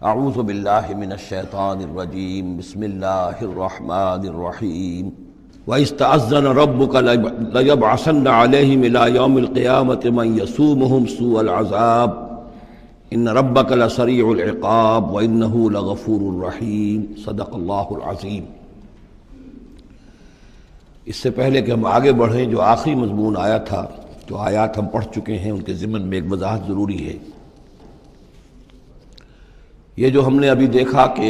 اعوذ باللہ من الشیطان الرجیم بسم اللہ الرحمن الرحیم وَإِذْ تَأَذَّنَ رَبُّكَ لَيَبْعَثَنَّ عَلَيْهِمْ إِلَى يَوْمِ الْقِيَامَةِ مَنْ يَسُومُهُمْ سُوءَ الْعَذَابِ إِنَّ رَبَّكَ لَسَرِيعُ الْعِقَابِ وَإِنَّهُ لَغَفُورٌ رَحِيمٌ صدق اللہ العظیم۔ اس سے پہلے کہ ہم آگے بڑھیں، جو آخری مضمون آیا تھا، جو آیات ہم پڑھ چکے ہیں، ان کے ضمن میں ایک وضاحت ضروری ہے۔ یہ جو ہم نے ابھی دیکھا کہ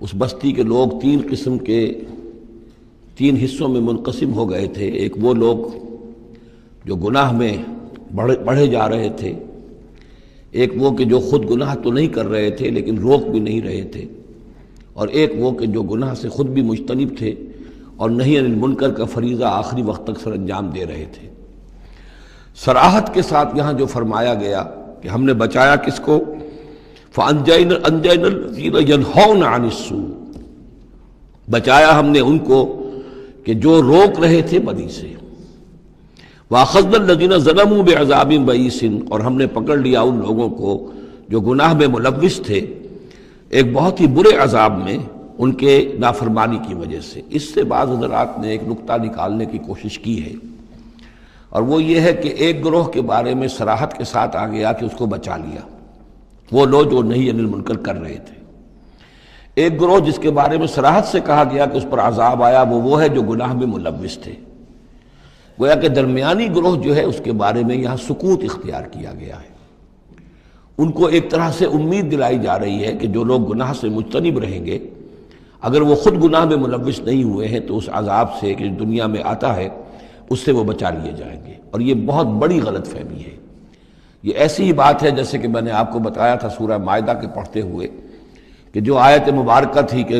اس بستی کے لوگ تین قسم کے تین حصوں میں منقسم ہو گئے تھے۔ ایک وہ لوگ جو گناہ میں بڑھے جا رہے تھے، ایک وہ کہ جو خود گناہ تو نہیں کر رہے تھے لیکن روک بھی نہیں رہے تھے، اور ایک وہ کہ جو گناہ سے خود بھی مجتنب تھے اور نہی عن المنکر کا فریضہ آخری وقت تک سر انجام دے رہے تھے۔ صراحت کے ساتھ یہاں جو فرمایا گیا کہ ہم نے بچایا کس کو؟ فَأَنْجَيْنَا الَّذِينَ يَنْهَوْنَ عَنِ السُّوءِ، بچایا ہم نے ان کو کہ جو روک رہے تھے بدی سے۔ وَأَخَذْنَا الَّذِينَ ظَلَمُوا بِعَذَابٍ بَئِيسٍ، اور ہم نے پکڑ لیا ان لوگوں کو جو گناہ میں ملوث تھے ایک بہت ہی برے عذاب میں ان کے نافرمانی کی وجہ سے۔ اس سے بعض حضرات نے ایک نقطہ نکالنے کی کوشش کی ہے، اور وہ یہ ہے کہ ایک گروہ کے بارے میں صراحت کے ساتھ آ گیا کہ اس کو بچا لیا، وہ لوگ جو نہی عن المنکر کر رہے تھے۔ ایک گروہ جس کے بارے میں صراحت سے کہا گیا کہ اس پر عذاب آیا، وہ ہے جو گناہ میں ملوث تھے۔ گویا کہ درمیانی گروہ جو ہے اس کے بارے میں یہاں سکوت اختیار کیا گیا ہے۔ ان کو ایک طرح سے امید دلائی جا رہی ہے کہ جو لوگ گناہ سے مجتنب رہیں گے، اگر وہ خود گناہ میں ملوث نہیں ہوئے ہیں تو اس عذاب سے کہ دنیا میں آتا ہے اس سے وہ بچا لیے جائیں گے۔ اور یہ بہت بڑی غلط فہمی ہے۔ یہ ایسی ہی بات ہے جیسے کہ میں نے آپ کو بتایا تھا سورہ مائدہ کے پڑھتے ہوئے کہ جو آیت مبارکہ تھی کہ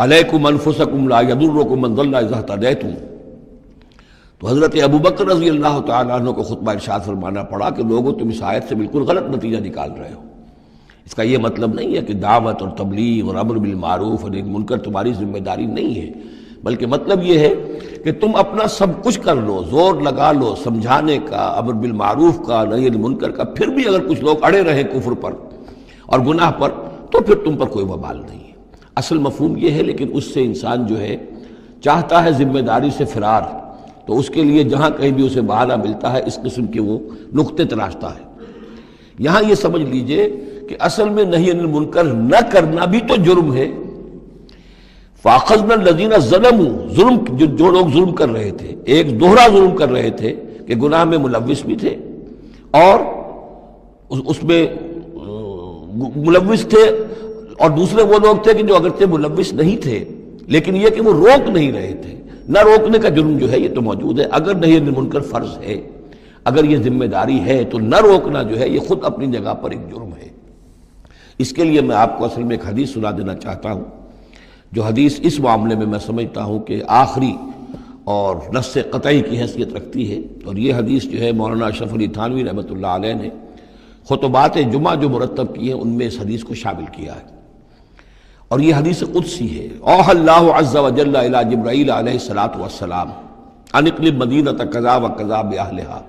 علیکم انفسکم لا یضرکم من ضل اذا اہتدیتم، تو حضرت ابوبکر رضی اللہ تعالیٰ عنہ کو خطبہ ارشاد فرمانا پڑا کہ لوگوں تم اس آیت سے بالکل غلط نتیجہ نکال رہے ہو۔ اس کا یہ مطلب نہیں ہے کہ دعوت اور تبلیغ اور امر بالمعروف اور منکر تمہاری ذمہ داری نہیں ہے، بلکہ مطلب یہ ہے کہ تم اپنا سب کچھ کر لو، زور لگا لو سمجھانے کا، امر بالمعروف کا، نہی عن المنکر کا، پھر بھی اگر کچھ لوگ اڑے رہے کفر پر اور گناہ پر تو پھر تم پر کوئی وبال نہیں ہے۔ اصل مفہوم یہ ہے، لیکن اس سے انسان جو ہے چاہتا ہے ذمہ داری سے فرار، تو اس کے لیے جہاں کہیں بھی اسے بہانہ ملتا ہے اس قسم کے وہ نقطے تراشتا ہے۔ یہاں یہ سمجھ لیجئے کہ اصل میں نہی عن المنکر نہ کرنا بھی تو جرم ہے۔ فَأَخَذْنَا الَّذِينَ ظَلَمُوا، ظلم جو لوگ ظلم کر رہے تھے، ایک دوہرا ظلم کر رہے تھے کہ گناہ میں ملوث بھی تھے اور اس میں ملوث تھے، اور دوسرے وہ لوگ تھے کہ جو اگرچہ ملوث نہیں تھے لیکن یہ کہ وہ روک نہیں رہے تھے۔ نہ روکنے کا جرم جو ہے یہ تو موجود ہے۔ اگر نہی عن المنکر فرض ہے، اگر یہ ذمہ داری ہے، تو نہ روکنا جو ہے یہ خود اپنی جگہ پر ایک جرم ہے۔ اس کے لیے میں آپ کو اصل میں ایک حدیث سنا دینا چاہتا ہوں، جو حدیث اس معاملے میں سمجھتا ہوں کہ آخری اور نص قطعی کی حیثیت رکھتی ہے۔ اور یہ حدیث جو ہے مولانا اشرف علی تھانوی رحمۃ اللہ علیہ نے خطبات جمعہ جو مرتب کی ہیں ان میں اس حدیث کو شامل کیا ہے، اور یہ حدیث قدسی ہے۔ اوحى اللہ عز وجل الی جبرائیل علیہ الصلاۃ والسلام ان اقلب مدینہ کذا وکذا باہلھا،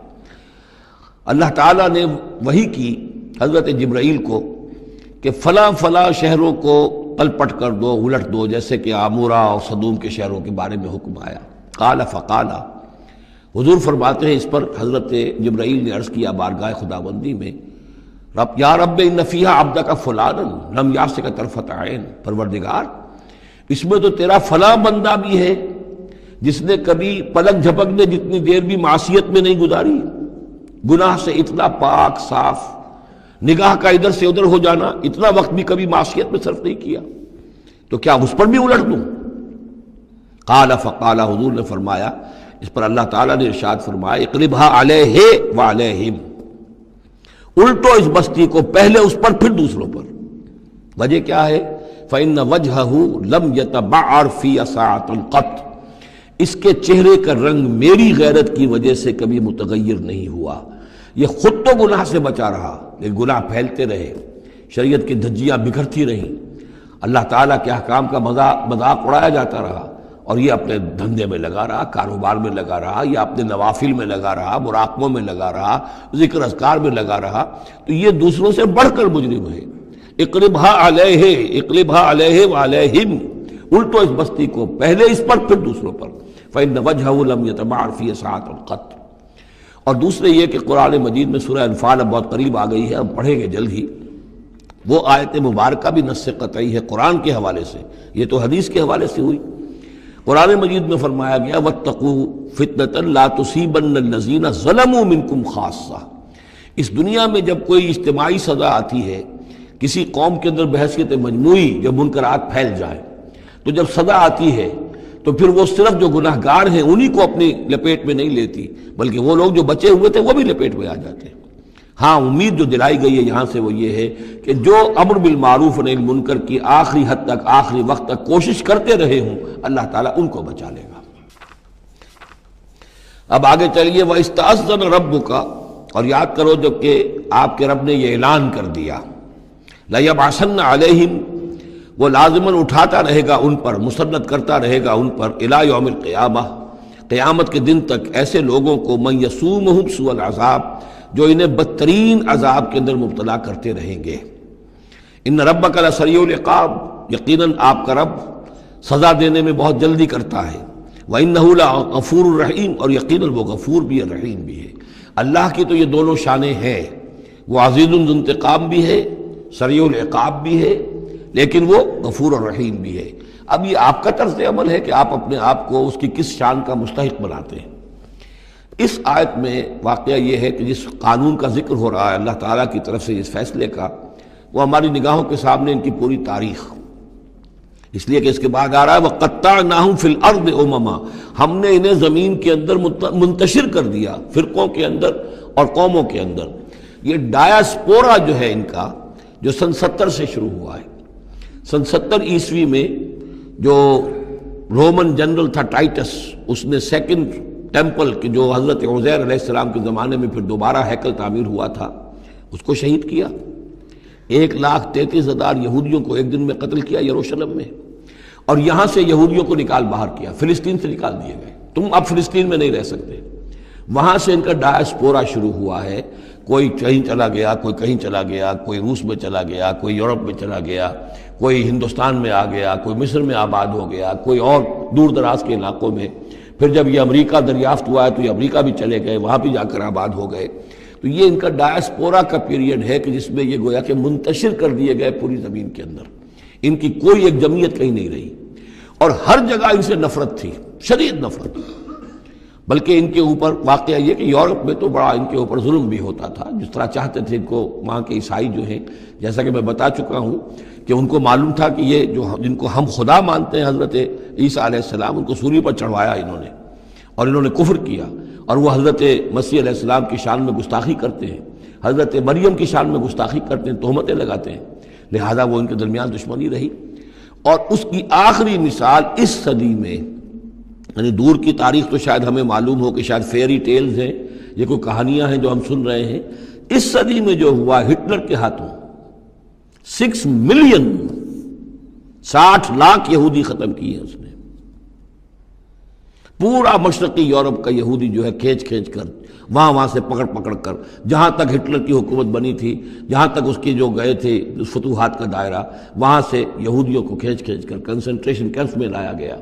اللہ تعالیٰ نے وحی کی حضرت جبرائیل کو کہ فلاں فلاں شہروں کو پل پٹ کر دو، الٹ دو، جیسے کہ عمورہ اور صدوم کے شہروں کے بارے میں حکم آیا۔ قال فقال، حضور فرماتے ہیں اس پر حضرت جبرائیل نے عرض کیا بارگاہ خداوندی میں، رب یا رب ان فیہا عبدک فلانا لم یعصک طرفۃ عین، پروردگار اس میں تو تیرا فلاں بندہ بھی ہے جس نے کبھی پلک جھپکنے جتنی دیر بھی معصیت میں نہیں گزاری، گناہ سے اتنا پاک صاف، نگاہ کا ادھر سے ادھر ہو جانا، اتنا وقت بھی کبھی معصیت میں صرف نہیں کیا، تو کیا اس پر بھی الٹ دوں؟ قال فقال، حضور نے فرمایا، اس پر اللہ تعالیٰ نے ارشاد فرمایا اقلبھا علیہ وعلیہم، الٹو اس بستی کو، پہلے اس پر پھر دوسروں پر۔ وجہ کیا ہے؟ فإن وجہہ لم یتبعر فی ساعۃ قط، اس کے چہرے کا رنگ میری غیرت کی وجہ سے کبھی متغیر نہیں ہوا۔ یہ خود تو گناہ سے بچا رہا لیکن گناہ پھیلتے رہے، شریعت کی دھجیاں بکھرتی رہیں، اللہ تعالیٰ کے احکام کا مذاق اڑایا جاتا رہا، اور یہ اپنے دھندے میں لگا رہا، کاروبار میں لگا رہا، یا اپنے نوافل میں لگا رہا، مراقبوں میں لگا رہا، ذکر اذکار میں لگا رہا، تو یہ دوسروں سے بڑھ کر مجرم ہے۔ اقلبھا علیہ وعلیہم، الٹو اس بستی کو، پہلے اس پر پھر دوسروں پر، فإن وجهه لم يتبعر فی ساعۃ قط۔ اور دوسرے یہ کہ قرآن مجید میں سورہ انفال اب بہت قریب آ گئی ہے، ہم پڑھیں گے جلد ہی، وہ آیت مبارکہ بھی نص قطعی ہے قرآن کے حوالے سے، یہ تو حدیث کے حوالے سے ہوئی۔ قرآن مجید میں فرمایا گیا واتقوا فتنة لا تصیبن الذین ظلموا منکم خاصہ۔ اس دنیا میں جب کوئی اجتماعی سزا آتی ہے کسی قوم کے اندر بحیثیت مجموعی، جب منکرات پھیل جائیں، تو جب سزا آتی ہے تو پھر وہ صرف جو گناہ گار ہیں انہی کو اپنی لپیٹ میں نہیں لیتی، بلکہ وہ لوگ جو بچے ہوئے تھے وہ بھی لپیٹ میں آ جاتے ہیں۔ ہاں امید جو دلائی گئی ہے یہاں سے وہ یہ ہے کہ جو امر بالمعروف و نہی عن المنکر کی آخری حد تک، آخری وقت تک کوشش کرتے رہے ہوں، اللہ تعالیٰ ان کو بچا لے گا۔ اب آگے چلیے، وَإِسْتَأْذَنَ رَبُّكَ، اور یاد کرو جب کہ آپ کے رب نے یہ اعلان کر دیا، لَيَبْعَثَنَّ عَلَيْهِمْ، وہ لازماً اٹھاتا رہے گا ان پر، مسلط کرتا رہے گا ان پر، الی یوم القیامہ، قیامت کے دن تک، ایسے لوگوں کو من یسومہم سوء العذاب، جو انہیں بدترین عذاب کے اندر مبتلا کرتے رہیں گے۔ ان ربک لسریع العقاب، یقیناً آپ کا رب سزا دینے میں بہت جلدی کرتا ہے، وانہ لغفور الرحیم، اور یقیناً وہ غفور بھی ہے رحیم بھی ہے۔ اللہ کی تو یہ دونوں شانیں ہیں، وہ عزیز ذو انتقام بھی ہے، سریع العقاب بھی ہے، لیکن وہ غفور اور رحیم بھی ہے۔ اب یہ آپ کا طرز عمل ہے کہ آپ اپنے آپ کو اس کی کس شان کا مستحق بناتے ہیں۔ اس آیت میں واقعہ یہ ہے کہ جس قانون کا ذکر ہو رہا ہے اللہ تعالیٰ کی طرف سے اس فیصلے کا، وہ ہماری نگاہوں کے سامنے ان کی پوری تاریخ، اس لیے کہ اس کے بعد آ رہا ہے وَقَطَّعْنَاهُمْ فِي الْأَرْضِ أُمَمًا، ہم نے انہیں زمین کے اندر منتشر کر دیا، فرقوں کے اندر اور قوموں کے اندر۔ یہ ڈایاسپورا جو ہے ان کا، جو سن 70 سے شروع ہوا ہے، سن 70 عیسوی میں جو رومن جنرل تھا ٹائٹس، اس نے سیکنڈ ٹیمپل کہ جو حضرت عزیر علیہ السلام کے زمانے میں پھر دوبارہ ہیکل تعمیر ہوا تھا، اس کو شہید کیا۔ 1,33,000 یہودیوں کو ایک دن میں قتل کیا یروشلم میں، اور یہاں سے یہودیوں کو نکال باہر کیا، فلسطین سے نکال دیے گئے، تم اب فلسطین میں نہیں رہ سکتے۔ وہاں سے ان کا ڈایاسپورا شروع ہوا ہے، کوئی کہیں چلا گیا، کوئی کہیں چلا گیا، کوئی روس میں چلا گیا، کوئی یورپ میں چلا گیا، کوئی ہندوستان میں آ گیا، کوئی مصر میں آباد ہو گیا، کوئی اور دور دراز کے علاقوں میں۔ پھر جب یہ امریکہ دریافت ہوا ہے تو یہ امریکہ بھی چلے گئے، وہاں بھی جا کر آباد ہو گئے۔ تو یہ ان کا ڈایاسپورا کا پیریڈ ہے کہ جس میں یہ گویا کہ منتشر کر دیے گئے پوری زمین کے اندر، ان کی کوئی ایک جمعیت کہیں نہیں رہی، اور ہر جگہ ان سے نفرت تھی، شدید نفرت۔ بلکہ ان کے اوپر واقعہ یہ کہ یورپ میں تو بڑا ان کے اوپر ظلم بھی ہوتا تھا، جس طرح چاہتے تھے ان کو وہاں کے عیسائی جو ہیں، جیسا کہ میں بتا چکا ہوں کہ ان کو معلوم تھا کہ یہ جو جن کو ہم خدا مانتے ہیں حضرت عیسیٰ علیہ السلام، ان کو سولی پر چڑھوایا انہوں نے، اور انہوں نے کفر کیا، اور وہ حضرت مسیح علیہ السلام کی شان میں گستاخی کرتے ہیں، حضرت مریم کی شان میں گستاخی کرتے ہیں، تہمتیں لگاتے ہیں، لہذا وہ ان کے درمیان دشمنی رہی۔ اور اس کی آخری مثال اس صدی میں، یعنی دور کی تاریخ تو شاید ہمیں معلوم ہو کہ شاید فیری ٹیلز ہیں، یہ کوئی کہانیاں ہیں جو ہم سن رہے ہیں، اس صدی میں جو ہوا ہٹلر کے ہاتھوں 6 ملین 60 لاکھ یہودی ختم کیے اس نے۔ پورا مشرقی یورپ کا یہودی جو ہے کھینچ کھینچ کر وہاں سے پکڑ پکڑ کر، جہاں تک ہٹلر کی حکومت بنی تھی، جہاں تک اس کی جو گئے تھے فتوحات کا دائرہ، وہاں سے یہودیوں کو کھینچ کھینچ کر کنسنٹریشن کیمپس میں لایا گیا۔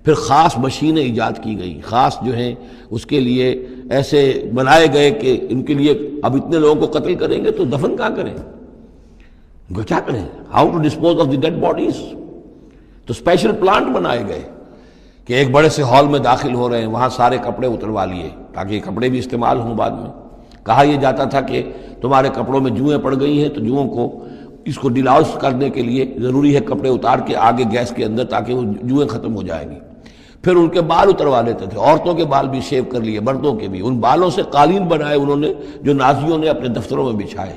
پھر خاص مشینیں ایجاد کی گئیں، خاص جو ہیں اس کے لیے ایسے بنائے گئے کہ ان کے لیے اب اتنے لوگوں کو قتل کریں گے تو دفن کہاں کریں، ان کو کیا کریں، how to dispose of the dead bodies. تو اسپیشل پلانٹ بنائے گئے کہ ایک بڑے سے ہال میں داخل ہو رہے ہیں، وہاں سارے کپڑے اتروا لیے تاکہ یہ کپڑے بھی استعمال ہوں بعد میں۔ کہا یہ جاتا تھا کہ تمہارے کپڑوں میں جوئیں پڑ گئی ہیں تو جوؤں کو اس کو ڈیلاؤس کرنے کے لیے ضروری ہے کپڑے اتار کے آگے گیس کے اندر تاکہ وہ جوئیں ختم ہو جائیں گی۔ پھر ان کے بال اتروا لیتے تھے، عورتوں کے بال بھی شیو کر لیے، مردوں کے بھی، ان بالوں سے قالین بنائے انہوں نے جو نازیوں نے اپنے دفتروں میں بچھائے،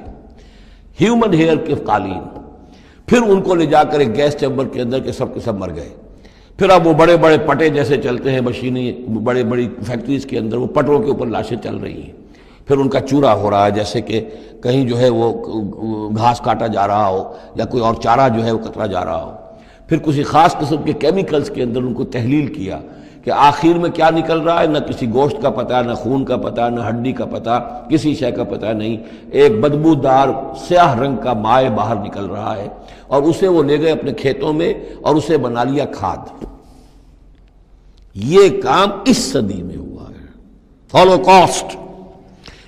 ہیومن ہیئر کے قالین۔ پھر ان کو لے جا کر ایک گیس چیمبر کے اندر کے سب مر گئے۔ پھر اب وہ بڑے بڑے پٹے جیسے چلتے ہیں مشینیں، بڑے بڑی فیکٹریز کے اندر وہ پٹوں کے اوپر لاشیں چل رہی ہیں، پھر ان کا چورا ہو رہا ہے، جیسے کہ کہیں جو ہے وہ گھاس کاٹا جا رہا ہو یا کوئی اور چارہ جو ہے وہ کترا جا رہا ہو۔ پھر کسی خاص قسم کے کیمیکلز کے اندر ان کو تحلیل کیا کہ آخر میں کیا نکل رہا ہے نہ کسی گوشت کا پتہ، نہ خون کا پتہ، نہ ہڈی کا پتہ، کسی شے کا پتہ نہیں، ایک بدبودار سیاہ رنگ کا مائع باہر نکل رہا ہے، اور اسے وہ لے گئے اپنے کھیتوں میں اور اسے بنا لیا کھاد۔ یہ کام اس صدی میں ہوا ہے، ہولوکاسٹ۔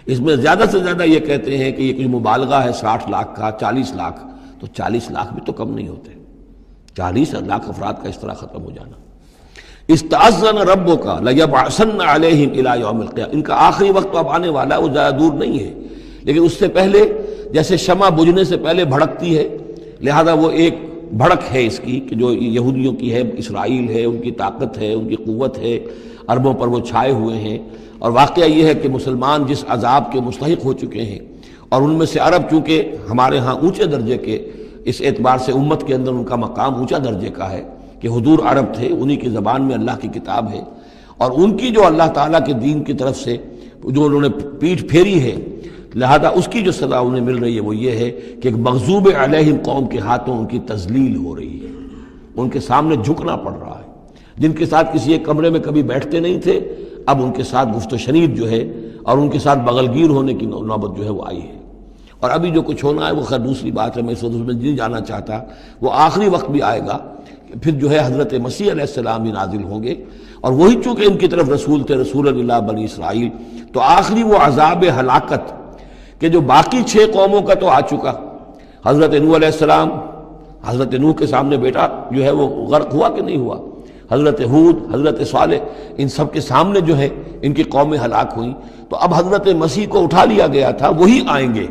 اس میں زیادہ سے زیادہ یہ کہتے ہیں کہ یہ کوئی مبالغہ ہے 60 لاکھ کا، 40 لاکھ، تو 40 لاکھ بھی تو کم نہیں ہوتے، 40 لاکھ افراد کا اس طرح ختم ہو جانا۔ استأذن ربک لیبعثن علیہم الی یوم القیامہ، ان کا آخری وقت تو اب آنے والا ہے، وہ زیادہ دور نہیں ہے، لیکن اس سے پہلے جیسے شمع بجھنے سے پہلے بھڑکتی ہے، لہذا وہ ایک بھڑک ہے اس کی کہ جو یہودیوں کی ہے، اسرائیل ہے، ان کی طاقت ہے، ان کی قوت ہے، عربوں پر وہ چھائے ہوئے ہیں۔ اور واقعہ یہ ہے کہ مسلمان جس عذاب کے مستحق ہو چکے ہیں، اور ان میں سے عرب چونکہ ہمارے ہاں اونچے درجے کے، اس اعتبار سے امت کے اندر ان کا مقام اونچا درجے کا ہے کہ حضور عرب تھے، انہی کی زبان میں اللہ کی کتاب ہے، اور ان کی جو اللہ تعالیٰ کے دین کی طرف سے جو انہوں نے پیٹھ پھیری ہے، لہذا اس کی جو سزا انہیں مل رہی ہے وہ یہ ہے کہ ایک مغضوب علیہم قوم کے ہاتھوں ان کی تذلیل ہو رہی ہے، ان کے سامنے جھکنا پڑ رہا ہے۔ جن کے ساتھ کسی ایک کمرے میں کبھی بیٹھتے نہیں تھے، اب ان کے ساتھ گفت و شنید جو ہے اور ان کے ساتھ بغل گیر ہونے کی نوبت جو ہے وہ آئی ہے۔ اور ابھی جو کچھ ہونا ہے وہ خیر دوسری بات ہے، میں اس میں نہیں جانا چاہتا، وہ آخری وقت بھی آئے گا کہ پھر جو ہے حضرت مسیح علیہ السلام بھی نازل ہوں گے، اور وہی چونکہ ان کی طرف رسول تھے، رسول اللہ بنی اسرائیل، تو آخری وہ عذاب ہلاکت کہ جو باقی 6 قوموں کا تو آ چکا، حضرت نوح علیہ السلام، حضرت نوح کے سامنے بیٹا جو ہے وہ غرق ہوا کہ نہیں ہوا، حضرت ہود، حضرت صالح، ان سب کے سامنے جو ہے ان کی قومیں ہلاک ہوئیں، تو اب حضرت مسیح کو اٹھا لیا گیا تھا، وہی آئیں گے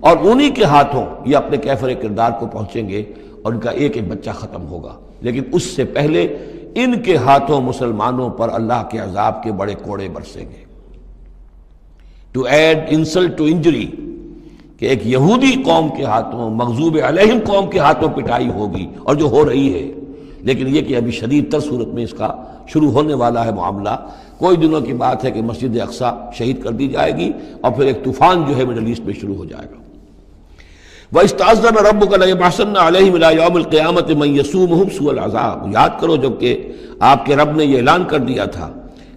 اور انہی کے ہاتھوں یہ اپنے کیفر کردار کو پہنچیں گے اور ان کا ایک ایک بچہ ختم ہوگا۔ لیکن اس سے پہلے ان کے ہاتھوں مسلمانوں پر اللہ کے عذاب کے بڑے کوڑے برسیں گے۔ To add insult to injury, کہ ایک یہودی قوم کے ہاتھوں، مغضوب علیہم قوم کے ہاتھوں پٹائی ہوگی، اور جو ہو رہی ہے، لیکن یہ کہ ابھی شدید تر صورت میں اس کا شروع ہونے والا ہے معاملہ۔ کوئی دنوں کی بات ہے کہ مسجد اقصی شہید کر دی جائے گی، اور پھر ایک طوفان جو ہے مڈل ایسٹ میں شروع ہو جائے گا۔ وَإِسْتَأْذَنَ رَبُّكَ لَيَبْعَثَنَّ عَلَيْهِمْ إِلَىٰ يَوْمِ الْقِيَامَةِ مَن يَسُومُهُمْ سُوءَ الْعَذَابِ، یاد کرو جب کہ آپ کے رب نے یہ اعلان کر دیا تھا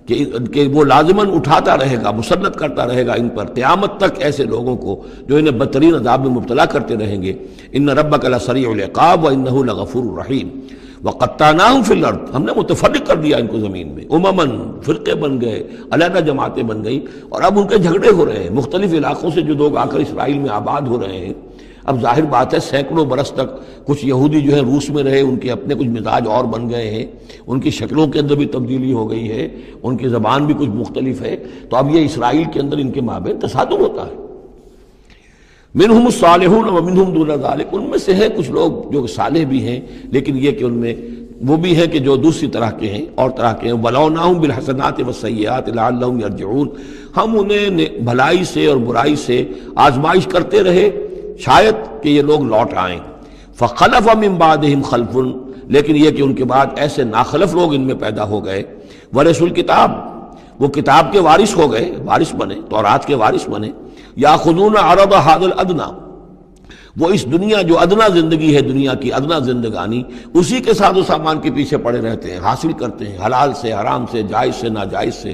کہ وہ لازماً اٹھاتا رہے گا، مسلط کرتا رہے گا ان پر قیامت تک ایسے لوگوں کو جو انہیں بدترین عذاب میں مبتلا کرتے رہیں گے۔ إِنَّ رَبَّكَ لَسَرِيعُ الْعِقَابِ وَإِنَّهُ لَغَفُورٌ رَحِيمٌ وَقَطَّعْنَاهُمْ فِي الْأَرْضِ، ہم نے متفرق کر دیا ان کو زمین میں، امماً، فرقے بن گئے، علیحدہ جماعتیں بن گئی، اور اب ان کے جھگڑے ہو رہے ہیں مختلف علاقوں سے، جو لوگ آ کر اسرائیل میں آباد ہو رہے ہیں۔ اب ظاہر بات ہے سینکڑوں برس تک کچھ یہودی جو ہے روس میں رہے، ان کے اپنے کچھ مزاج اور بن گئے ہیں، ان کی شکلوں کے اندر بھی تبدیلی ہو گئی ہے، ان کی زبان بھی کچھ مختلف ہے، تو اب یہ اسرائیل کے اندر ان کے مابین تصادم ہوتا ہے۔ منہم الصالحون ومنہم دون ذلک، ان میں سے ہیں کچھ لوگ جو صالح بھی ہیں، لیکن یہ کہ ان میں وہ بھی ہیں کہ جو دوسری طرح کے ہیں اور طرح کے ہیں۔ وَلَوْنَاهُمْ بِالْحَسَنَاتِ وَالسَّيِّئَاتِ لَعَلَّهُمْ يَرْجِعُونَ، ہم انہیں بھلائی سے اور برائی سے آزمائش کرتے رہے شاید کہ یہ لوگ لوٹ آئیں۔ فَخَلَفَ مِن بَعْدِهِمْ خَلْفٌ، لیکن یہ کہ ان کے بعد ایسے ناخلف لوگ ان میں پیدا ہو گئے، وَرِثُوا الْكِتَابَ، وہ کتاب کے وارث ہو گئے، وارث بنے، تورات کے وارث بنے۔ یَأْخُذُونَ عَرَضَ هَذَا الْأَدْنَىٰ، وہ اس دنیا جو ادنا زندگی ہے، دنیا کی ادنا زندگانی، اسی کے ساتھ و سامان کے پیچھے پڑے رہتے ہیں، حاصل کرتے ہیں حلال سے، حرام سے، جائز سے، ناجائز سے۔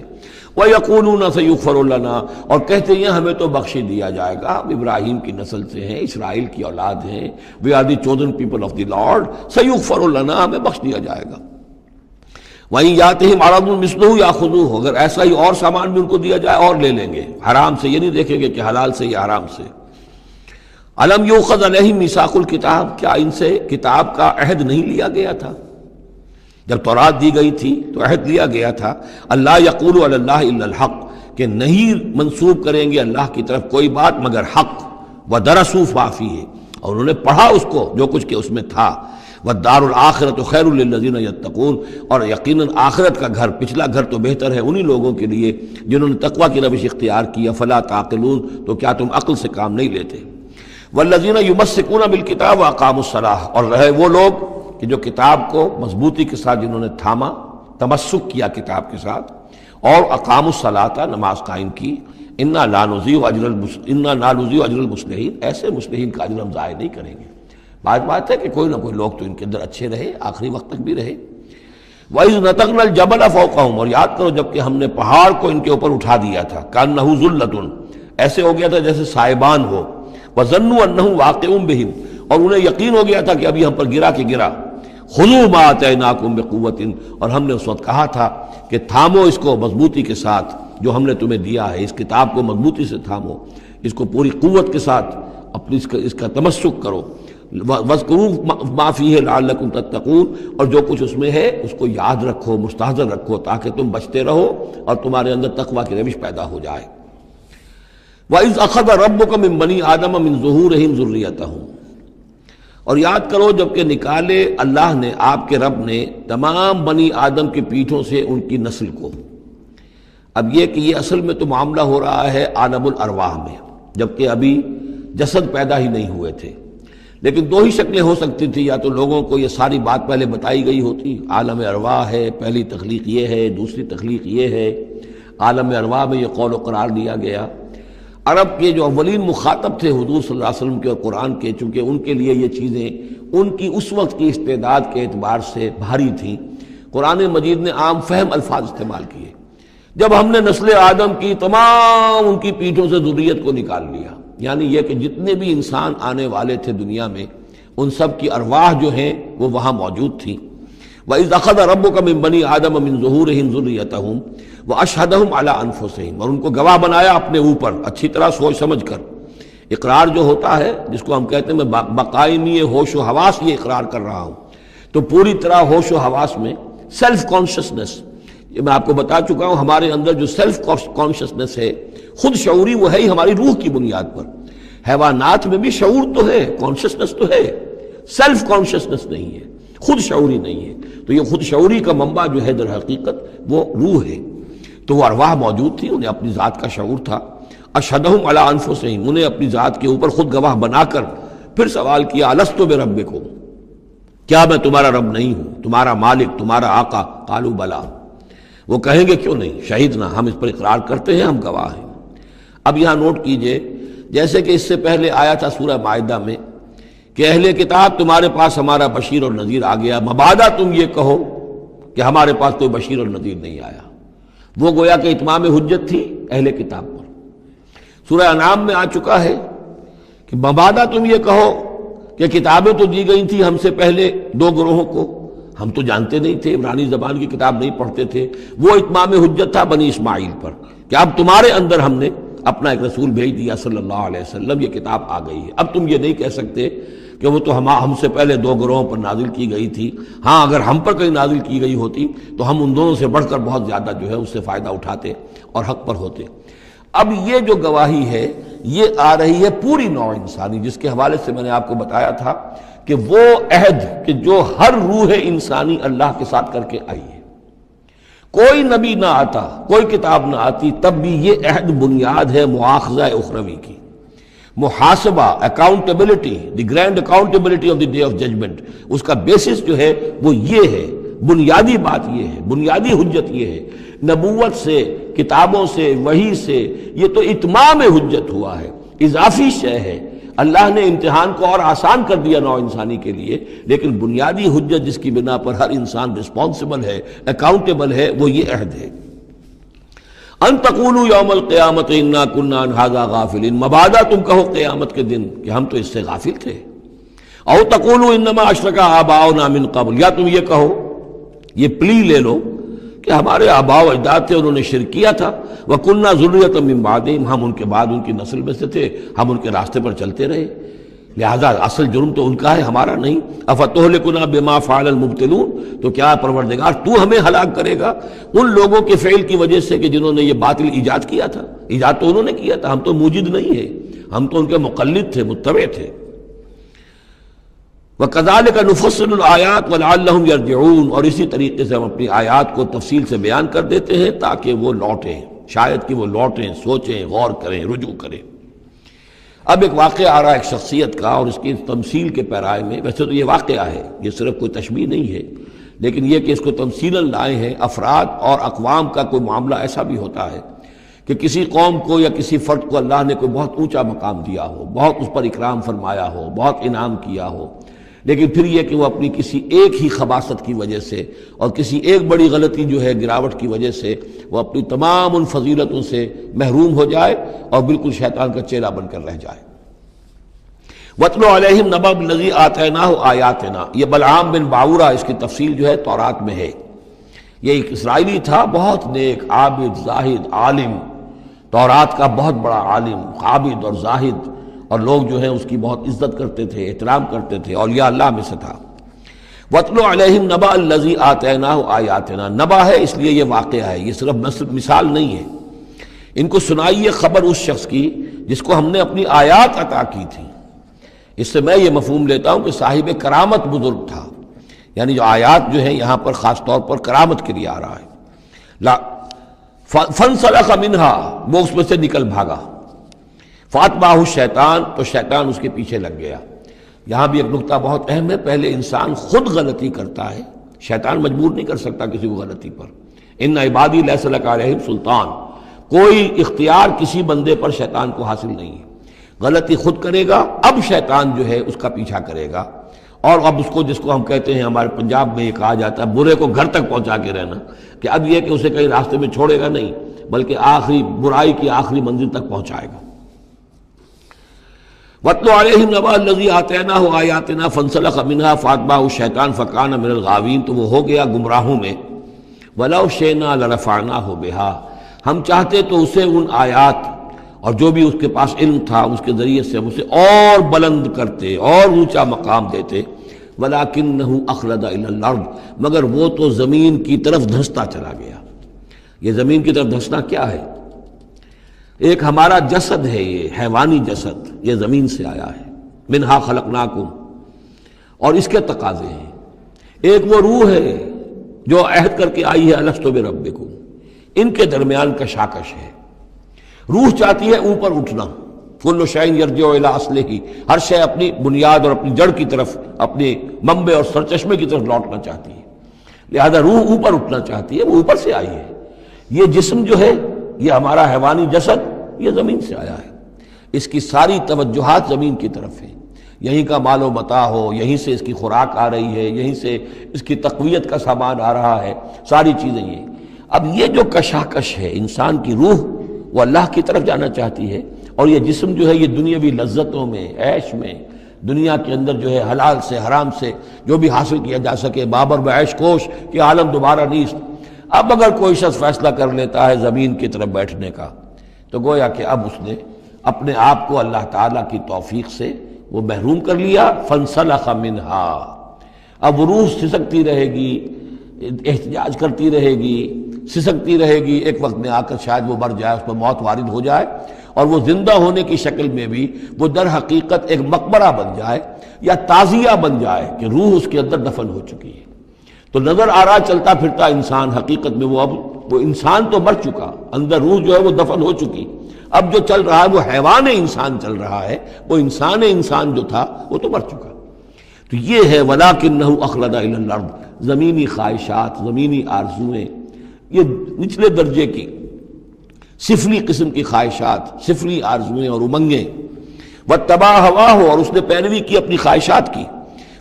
وَيَقُولُونَ سَيُغْفَرُ لَنَا، اور کہتے ہیں ہمیں تو بخش دیا جائے گا، ہم ابراہیم کی نسل سے ہیں، اسرائیل کی اولاد ہیں، we are the chosen people of the Lord، سَيُغْفَرُ لَنَا، ہمیں بخش دیا جائے گا۔ وہیں یاتہم عرض مثلہ یاخذوہ، اگر ایسا ہی اور سامان بھی ان کو دیا جائے اور لے لیں گے، حرام سے یہ نہیں دیکھیں گے کہ حلال سے یا حرام سے۔ الم یؤخذ علیہم میثاق الکتاب، کیا ان سے کتاب کا عہد نہیں لیا گیا تھا؟ جب تورات دی گئی تھی تو عہد لیا گیا تھا، اللہ یقول علی اللہ الا الحق، کہ نہیں منسوب کریں گے اللہ کی طرف کوئی بات مگر حق، ودرسوا ما فیہ، اور انہوں نے پڑھا اس کو جو کچھ کہ اس میں تھا، والدار الآخرۃ خیر للذین یتقون، اور یقیناً آخرت کا گھر، پچھلا گھر تو بہتر ہے انہی لوگوں کے لیے جنہوں نے تقوی کی روش اختیار کی، فلا تعقلون، تو کیا تم عقل سے کام نہیں لیتے؟ والذین یمسکون بالکتاب واقاموا الصلاۃ، اور رہے وہ لوگ کہ جو کتاب کو مضبوطی کے ساتھ جنہوں نے تھاما، تمسک کیا کتاب کے ساتھ، اور اقاموا الصلاۃ، نماز قائم کی، انا لا نضیع اجر المصلحین، ایسے مصلحین کا اجر ہم ضائع نہیں کریں گے۔ بات ہے کہ کوئی نہ کوئی لوگ تو ان کے اندر اچھے رہے، آخری وقت تک بھی رہے۔ وَإِذْ نَتَقْنَا الْجَبَلَ فَوْقَهُمْ، اور یاد کرو جب کہ ہم نے پہاڑ کو ان کے اوپر اٹھا دیا تھا، كَأَنَّهُ ذُلَّةٌ، ایسے ہو گیا تھا جیسے سائبان ہو، وَظَنُّوا أَنَّهُ واقع بِهِمْ، اور انہیں یقین ہو گیا تھا کہ ابھی ہم پر گرا کہ گرا، خُذُوا مَا آتَيْنَاكُمْ بِقُوَّةٍ، اور ہم نے اس وقت کہا تھا کہ تھامو اس کو مضبوطی کے ساتھ جو ہم نے تمہیں دیا ہے، اس کتاب کو مضبوطی سے تھامو، اس کو پوری قوت کے ساتھ اپنی اس کا تمسک کرو، وَاذْكُرُوا مَا فِيهِ لَعَلَّكُمْ تَتَّقُونَ، اور جو کچھ اس میں ہے اس کو یاد رکھو، مستحضر رکھو، تاکہ تم بچتے رہو اور تمہارے اندر تقویٰ کی روش پیدا ہو جائے۔ وَإِذْ أَخَذَ رَبُّكَ مِن بَنِي آدَمَ مِن ظُهُورِهِمْ ذُرِّيَّتَهُمْ، اور یاد کرو جب کہ نکالے اللہ نے، آپ کے رب نے، تمام بنی آدم کی پیٹھوں سے ان کی نسل کو۔ اب یہ کہ یہ اصل میں تو معاملہ ہو رہا ہے عالم الارواح میں، جبکہ ابھی جسد پیدا ہی نہیں ہوئے تھے، لیکن دو ہی شکلیں ہو سکتی تھی، یا تو لوگوں کو یہ ساری بات پہلے بتائی گئی ہوتی، عالم ارواح ہے، پہلی تخلیق یہ ہے، دوسری تخلیق یہ ہے، عالم ارواح میں یہ قول و قرار دیا گیا۔ عرب کے جو اولین مخاطب تھے حضور صلی اللہ علیہ وسلم کے اور قرآن کے، چونکہ ان کے لیے یہ چیزیں ان کی اس وقت کی استعداد کے اعتبار سے بھاری تھیں، قرآن مجید نے عام فہم الفاظ استعمال کیے۔ جب ہم نے نسل آدم کی تمام ان کی پیٹھوں سے ذریت کو نکال لیا، یعنی یہ کہ جتنے بھی انسان آنے والے تھے دنیا میں، ان سب کی ارواح جو ہیں وہ وہاں موجود تھیں۔ وَإِذْ أَخَذَ رَبُّكَ مِن بَنِي آدَمَ مِن ظُهُورِهِمْ ذُرِّيَّتَهُمْ وَأَشْهَدَهُمْ عَلَىٰ أَنفُسِهِمْ، اور ان کو گواہ بنایا اپنے اوپر، اچھی طرح سوچ سمجھ کر۔ اقرار جو ہوتا ہے جس کو ہم کہتے ہیں میں بقائمی ہوش و حواس یہ اقرار کر رہا ہوں، تو پوری طرح ہوش و حواس میں سیلف کانشسنس، یہ میں آپ کو بتا چکا ہوں، ہمارے اندر جو سیلف کانشسنس ہے، خود شعوری، وہ ہے ہی ہماری روح کی بنیاد پر۔ حیوانات میں بھی شعور تو ہے، کانشسنس تو ہے، سیلف کانشسنس نہیں ہے، خود شعوری نہیں ہے۔ تو یہ خود شعوری کا منبع جو ہے در حقیقت وہ روح ہے۔ تو وہ ارواح موجود تھی، انہیں اپنی ذات کا شعور تھا۔ اشہدہم علی انفسہم، انہیں اپنی ذات کے اوپر خود گواہ بنا کر پھر سوال کیا، الست بربکم، کیا میں تمہارا رب نہیں ہوں، تمہارا مالک، تمہارا آقا؟ قالوا بلا، وہ کہیں گے کیوں نہیں، شہیدنا، ہم اس پر اقرار کرتے ہیں، ہم گواہ ہیں۔ اب یہاں نوٹ کیجئے، جیسے کہ اس سے پہلے آیا تھا سورہ مائدہ میں کہ اہل کتاب تمہارے پاس ہمارا بشیر اور نذیر آ گیا، مبادا تم یہ کہو کہ ہمارے پاس کوئی بشیر اور نذیر نہیں آیا۔ وہ گویا کہ اتمام حجت تھی اہل کتاب پر۔ سورہ انعام میں آ چکا ہے کہ مبادا تم یہ کہو کہ کتابیں تو دی گئی تھیں ہم سے پہلے دو گروہوں کو، ہم تو جانتے نہیں تھے، عبرانی زبان کی کتاب نہیں پڑھتے تھے، وہ اتمام حجت تھا بنی اسماعیل پر کہ اب تمہارے اندر ہم نے اپنا ایک رسول بھیج دیا صلی اللہ علیہ وسلم، یہ کتاب آ گئی ہے۔ اب تم یہ نہیں کہہ سکتے کہ وہ تو ہم سے پہلے دو گروہوں پر نازل کی گئی تھی، ہاں اگر ہم پر کہیں نازل کی گئی ہوتی تو ہم ان دونوں سے بڑھ کر بہت زیادہ جو ہے اس سے فائدہ اٹھاتے اور حق پر ہوتے۔ اب یہ جو گواہی ہے یہ آ رہی ہے پوری نوع انسانی، جس کے حوالے سے میں نے آپ کو بتایا تھا کہ وہ عہد کہ جو ہر روح انسانی اللہ کے ساتھ کر کے آئی ہے، کوئی نبی نہ آتا، کوئی کتاب نہ آتی، تب بھی یہ عہد بنیاد ہے مؤاخذہ اخروی کی، محاسبہ، accountability, the grand accountability of the day of judgment, اس کا بیسس جو ہے وہ یہ ہے، بنیادی بات یہ ہے، بنیادی حجت یہ ہے۔ نبوت سے، کتابوں سے، وحی سے یہ تو اتمام حجت ہوا ہے، اضافی شے ہے۔ اللہ نے امتحان کو اور آسان کر دیا نوع انسانی کے لیے، لیکن بنیادی حجت جس کی بنا پر ہر انسان رسپانسبل ہے، اکاؤنٹیبل ہے، وہ یہ عہد ہے۔ ان تقولوا یوم القیامت انا کنا عن ھذا غافلین، مبادا تم کہو قیامت کے دن کہ ہم تو اس سے غافل تھے۔ او تقولوا انما اشرک آباؤنا من قبل، یا تم یہ کہو، یہ پلی لے لو کہ ہمارے آباء و اجداد تھے، انہوں نے شرک کیا تھا، وَكُنَّا ذُرِّيَّةً مِّن بَعْدِهِمْ، ہم ان کے بعد ان کی نسل میں سے تھے، ہم ان کے راستے پر چلتے رہے، لہذا اصل جرم تو ان کا ہے، ہمارا نہیں۔ أَفَتُهْلِكُنَا بِمَا فَعَلَ الْمُبْطِلُونَ، تو کیا پروردگار تو ہمیں ہلاک کرے گا ان لوگوں کے فعل کی وجہ سے کہ جنہوں نے یہ باطل ایجاد کیا تھا؟ ایجاد تو انہوں نے کیا تھا، ہم تو موجد نہیں ہیں، ہم تو ان کے مقلد تھے، متبع تھے۔ وَكَذَلِكَ نُفَصِّلُ الْآيَاتِ وَلَعَلَّهُمْ يَرْجِعُونَ، اور اسی طریقے سے ہم اپنی آیات کو تفصیل سے بیان کر دیتے ہیں تاکہ وہ لوٹیں، شاید کہ وہ لوٹیں، سوچیں، غور کریں، رجوع کریں۔ اب ایک واقعہ آ رہا ہے ایک شخصیت کا، اور اس کی تمثیل کے پیرائے میں، ویسے تو یہ واقعہ ہے، یہ صرف کوئی تشبیہ نہیں ہے، لیکن یہ کہ اس کو تمثیلاً لائے ہیں۔ افراد اور اقوام کا کوئی معاملہ ایسا بھی ہوتا ہے کہ کسی قوم کو یا کسی فرد کو اللہ نے کوئی بہت اونچا مقام دیا ہو، بہت اس پر اکرام فرمایا ہو، بہت انعام کیا ہو، لیکن پھر یہ کہ وہ اپنی کسی ایک ہی خباثت کی وجہ سے اور کسی ایک بڑی غلطی جو ہے گراوٹ کی وجہ سے وہ اپنی تمام ان فضیلتوں سے محروم ہو جائے اور بالکل شیطان کا چیلا بن کر رہ جائے۔ وَاتْلُ عَلَيْهِمْ نَبَأَ الَّذِي آتَيْنَاهُ آيَاتِنَا، یہ بلعام بن باورہ اس کی تفصیل جو ہے تورات میں ہے۔ یہ ایک اسرائیلی تھا، بہت نیک، عابد، زاہد، عالم، تورات کا بہت بڑا عالم، عابد اور زاہد، اور لوگ جو ہیں اس کی بہت عزت کرتے تھے، احترام کرتے تھے، اولیاء اللہ میں سے تھا۔ وَاتْلُ عَلَيْهِمْ نَبَأَ الَّذِي آتَيْنَاهُ آيَاتِنَا، نبا ہے اس لیے یہ واقعہ ہے، یہ صرف مثال نہیں ہے۔ ان کو سنائیے خبر اس شخص کی جس کو ہم نے اپنی آیات عطا کی تھی۔ اس سے میں یہ مفہوم لیتا ہوں کہ صاحب کرامت بزرگ تھا، یعنی جو آیات جو ہیں یہاں پر خاص طور پر کرامت کے لیے آ رہا ہے۔ فَانْسَلَخَ مِنْهَا، وہ اس میں سے نکل بھاگا۔ فَأَتْبَعَهُ الشَّيْطَانُ، تو شیطان اس کے پیچھے لگ گیا۔ یہاں بھی ایک نقطہ بہت اہم ہے، پہلے انسان خود غلطی کرتا ہے، شیطان مجبور نہیں کر سکتا کسی کو غلطی پر۔ اِنَّ عِبَادِي لَيْسَ لَكَ عَلَيْهِمْ سُلْطَانٌ، کوئی اختیار کسی بندے پر شیطان کو حاصل نہیں ہے۔ غلطی خود کرے گا، اب شیطان جو ہے اس کا پیچھا کرے گا، اور اب اس کو، جس کو ہم کہتے ہیں ہمارے پنجاب میں یہ کہا جاتا ہے برے کو گھر تک پہنچا کے رہنا، کہ اب یہ کہ اسے کہیں راستے میں چھوڑے گا نہیں بلکہ آخری برائی کی آخری منزل تک پہنچائے گا۔ وَاتْلُ عَلَيْهِمْ نَبَأَ الَّذِي آتَيْنَاهُ آيَاتِنَا فَانْسَلَخَ مِنْهَا فَأَتْبَعَهُ الشَّيْطَانُ فَكَانَ مِنَ الْغَاوِينَ، تو وہ ہو گیا گمراہوں میں۔ وَلَوْ شِئْنَا لَرَفَعْنَاهُ بِهَا، ہم چاہتے تو اسے ان آیات اور جو بھی اس کے پاس علم تھا اس کے ذریعے سے ہم اسے اور بلند کرتے اور اونچا مقام دیتے۔ وَلَكِنَّهُ أَخْلَدَ إِلَى الْأَرْضِ، مگر وہ تو زمین کی طرف دھنستا چلا گیا۔ یہ زمین کی طرف دھنسنا کیا ہے؟ ایک ہمارا جسد ہے، یہ حیوانی جسد، یہ زمین سے آیا ہے۔ منہا خلقناکم، اور اس کے تقاضے ہیں۔ ایک وہ روح ہے جو عہد کر کے آئی ہے الستو بربکم، ان کے درمیان کشاکش ہے۔ روح چاہتی ہے اوپر اٹھنا، کل شیء یرجع الی اصلہ، ہر شے اپنی بنیاد اور اپنی جڑ کی طرف، اپنے منبع اور سرچشمے کی طرف لوٹنا چاہتی ہے، لہذا روح اوپر اٹھنا چاہتی ہے، وہ اوپر سے آئی ہے۔ یہ جسم جو ہے، یہ ہمارا حیوانی جسد، یہ زمین سے آیا ہے، اس کی ساری توجہات زمین کی طرف ہیں، یہیں کا مال و متاع ہو، یہیں سے اس کی خوراک آ رہی ہے، یہیں سے اس کی تقویت کا سامان آ رہا ہے، ساری چیزیں یہ۔ اب یہ جو کشاکش ہے، انسان کی روح وہ اللہ کی طرف جانا چاہتی ہے، اور یہ جسم جو ہے یہ دنیاوی لذتوں میں، عیش میں، دنیا کے اندر جو ہے حلال سے حرام سے جو بھی حاصل کیا جا سکے، بابر بعیش کوش کہ عالم دوبارہ نیست۔ اب اگر کوئی شخص فیصلہ کر لیتا ہے زمین کی طرف بیٹھنے کا، تو گویا کہ اب اس نے اپنے آپ کو اللہ تعالیٰ کی توفیق سے وہ محروم کر لیا۔ فانسلخ منہا، اب روح سسکتی رہے گی، احتجاج کرتی رہے گی، سسکتی رہے گی، ایک وقت میں آ کر شاید وہ مر جائے، اس پر موت وارد ہو جائے، اور وہ زندہ ہونے کی شکل میں بھی وہ در حقیقت ایک مقبرہ بن جائے یا تعزیہ بن جائے کہ روح اس کے اندر دفن ہو چکی ہے۔ تو نظر آ رہا چلتا پھرتا انسان، حقیقت میں وہ انسان تو مر چکا، اندر روح جو ہے وہ دفن ہو چکی، اب جو چل رہا ہے وہ حیوان انسان چل رہا ہے، وہ انسان جو تھا وہ تو مر چکا۔ تو یہ ہے وَلَكِنَّهُ أَخْلَدَ إِلَى الْأَرْضِ، زمینی خواہشات، زمینی آرزوئیں، یہ نچلے درجے کی سفلی قسم کی خواہشات، سفلی آرزوئیں اور امنگیں۔ وَاتَّبَعَ هَوَاهُ، اور اس نے پیروی کی اپنی خواہشات کی۔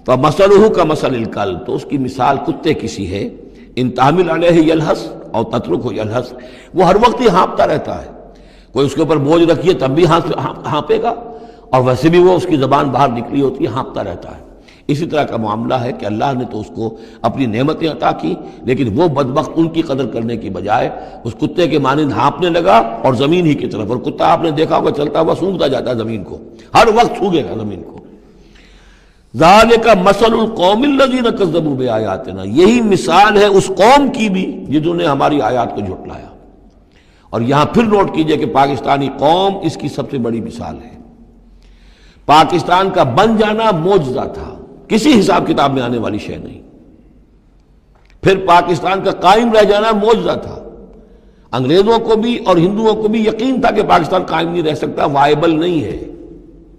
فَمَثَلُهُ كَمَثَلِ الْكَلْبِ، تو اس کی مثال کتے کی سی ہے۔ إِن تَحْمِلْ عَلَيْهِ يَلْهَثْ أَوْ تَتْرُكْهُ يَلْهَثْ، وہ ہر وقت ہی ہانپتا رہتا ہے، کوئی اس کے اوپر بوجھ رکھیے تب بھی ہانپے گا، اور ویسے بھی وہ اس کی زبان باہر نکلی ہوتی ہے، ہانپتا رہتا ہے۔ اسی طرح کا معاملہ ہے کہ اللہ نے تو اس کو اپنی نعمتیں عطا کی، لیکن وہ بدبخت ان کی قدر کرنے کی بجائے اس کتے کے مانند ہانپنے لگا اور زمین ہی کی طرف، اور کتا آپ نے دیکھا ہوگا چلتا ہوا سونگتا جاتا ہے زمین کو، ہر وقت سونگے گا زمین کو۔ ذالک مثل القوم الذین کذبوا بآیاتنا، یہی مثال ہے اس قوم کی بھی جنہوں نے ہماری آیات کو جھٹلایا۔ اور یہاں پھر نوٹ کیجئے کہ پاکستانی قوم اس کی سب سے بڑی مثال ہے۔ پاکستان کا بن جانا معجزہ تھا، کسی حساب کتاب میں آنے والی شے نہیں۔ پھر پاکستان کا قائم رہ جانا معجزہ تھا، انگریزوں کو بھی اور ہندوؤں کو بھی یقین تھا کہ پاکستان قائم نہیں رہ سکتا، وائبل نہیں ہے،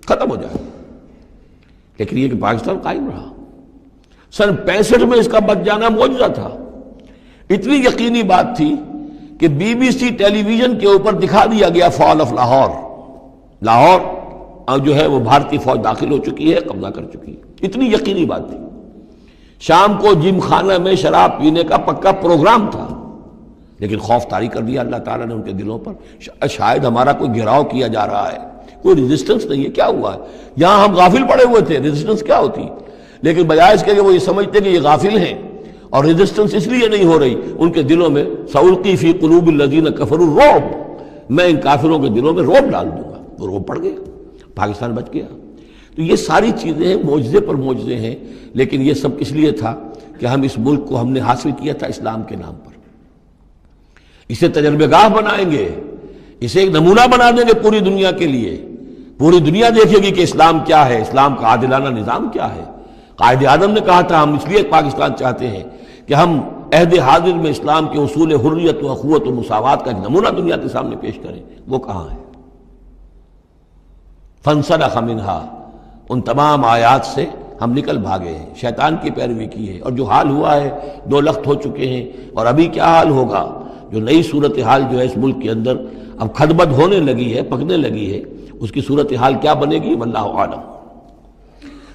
ختم ہو جائے، لیکن یہ کہ پاکستان قائم رہا۔ سن 65 میں اس کا بچ جانا معجزہ تھا، اتنی یقینی بات تھی کہ BBC ٹیلی ویژن کے اوپر دکھا دیا گیا فال آف لاہور، لاہور جو ہے وہ بھارتی فوج داخل ہو چکی ہے، قبضہ کر چکی ہے۔ اتنی یقینی بات تھی۔ شام کو جم خانہ میں شراب پینے کا پکا پروگرام تھا، لیکن خوف طاری کر دیا اللہ تعالیٰ نے ان کے دلوں پر۔ شاید ہمارا کوئی گھیراؤ کیا جا رہا ہے، کوئی ریزسٹنس نہیں ہے، کیا ہوا ہے؟ یہاں ہم غافل پڑے ہوئے تھے، ریزسٹنس کیا ہوتی؟ لیکن بجائے اس کے کہ وہ یہ سمجھتے کہ یہ غافل ہیں، اور ریزسٹنس اس لیے نہیں ہو رہی، ان کے دلوں میں سألقی فی قلوب الذین کفروا الرعب، میں ان کافروں کے دلوں میں رعب ڈال دوں گا۔ وہ رعب پڑ گیا، پاکستان بچ گیا۔ تو یہ ساری چیزیں معجزے پر معجزے ہیں، لیکن یہ سب اس لیے تھا کہ ہم اس ملک کو ہم نے حاصل کیا تھا اسلام کے نام پر۔ اسے تجربہ گاہ بنائیں گے، اسے ایک نمونہ بنا دیں گے پوری دنیا کے لیے۔ پوری دنیا دیکھے گی کہ اسلام کیا ہے، اسلام کا عادلانہ نظام کیا ہے۔ قائد اعظم نے کہا تھا ہم اس لیے پاکستان چاہتے ہیں کہ ہم عہد حاضر میں اسلام کے اصول حریت و اخوت و مساوات کا ایک نمونہ دنیا کے سامنے پیش کریں۔ وہ کہاں ہے؟ فانسلخ منہا، ان تمام آیات سے ہم نکل بھاگے ہیں، شیطان کی پیروی کی ہے، اور جو حال ہوا ہے 2 لخت ہو چکے ہیں، اور ابھی کیا حال ہوگا؟ جو نئی صورتحال جو ہے اس ملک کے اندر اب خدبد ہونے لگی ہے، پکنے لگی ہے، اس کی صورتحال کیا بنے گی واللہ اعلم۔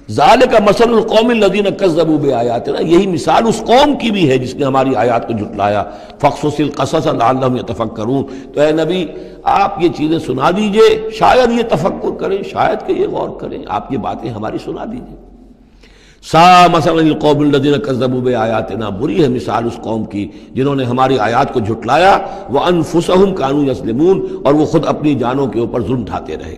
ذالک مثل القوم الذین کذبوا بآیاتنا، یہی مثال اس قوم کی بھی ہے جس نے ہماری آیات کو جھٹلایا۔ فاقصص القصص لعلہم یتفکرون، تو اے نبی آپ یہ چیزیں سنا دیجئے، شاید یہ تفکر کریں، شاید کہ یہ غور کریں، آپ یہ باتیں ہماری سنا دیجئے۔ سا مثلا القوم الذین کذبوا بآیاتنا، بری ہے مثال اس قوم کی جنہوں نے ہماری آیات کو جھٹلایا، وانفسہم کانوا یظلمون، اور وہ خود اپنی جانوں کے اوپر ظلم ڈھاتے رہے۔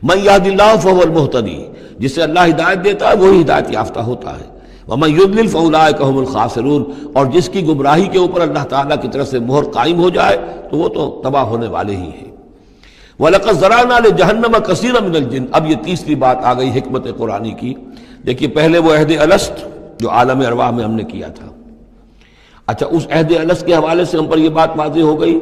من یہد اللہ فہو المہتدی، جسے اللہ ہدایت دیتا ہے وہی ہدایت یافتہ ہوتا ہے۔ ومن یضلل فاولئک هم الخاسرون، اور جس کی گمراہی کے اوپر اللہ تعالیٰ کی طرف سے مہر قائم ہو جائے تو وہ تو تباہ ہونے والے ہی ہیں۔ وَلَقَدْ ذَرَأْنَا لِجَهَنَّمَ كَثِيرًا مِنَ الْجِنِّ، اب یہ تیسری بات آ گئی حکمت قرآنی کی۔ دیکھیے پہلے وہ عہد الست جو عالم ارواح میں ہم نے کیا تھا، اچھا اس عہد الست کے حوالے سے ہم پر یہ بات واضح ہو گئی،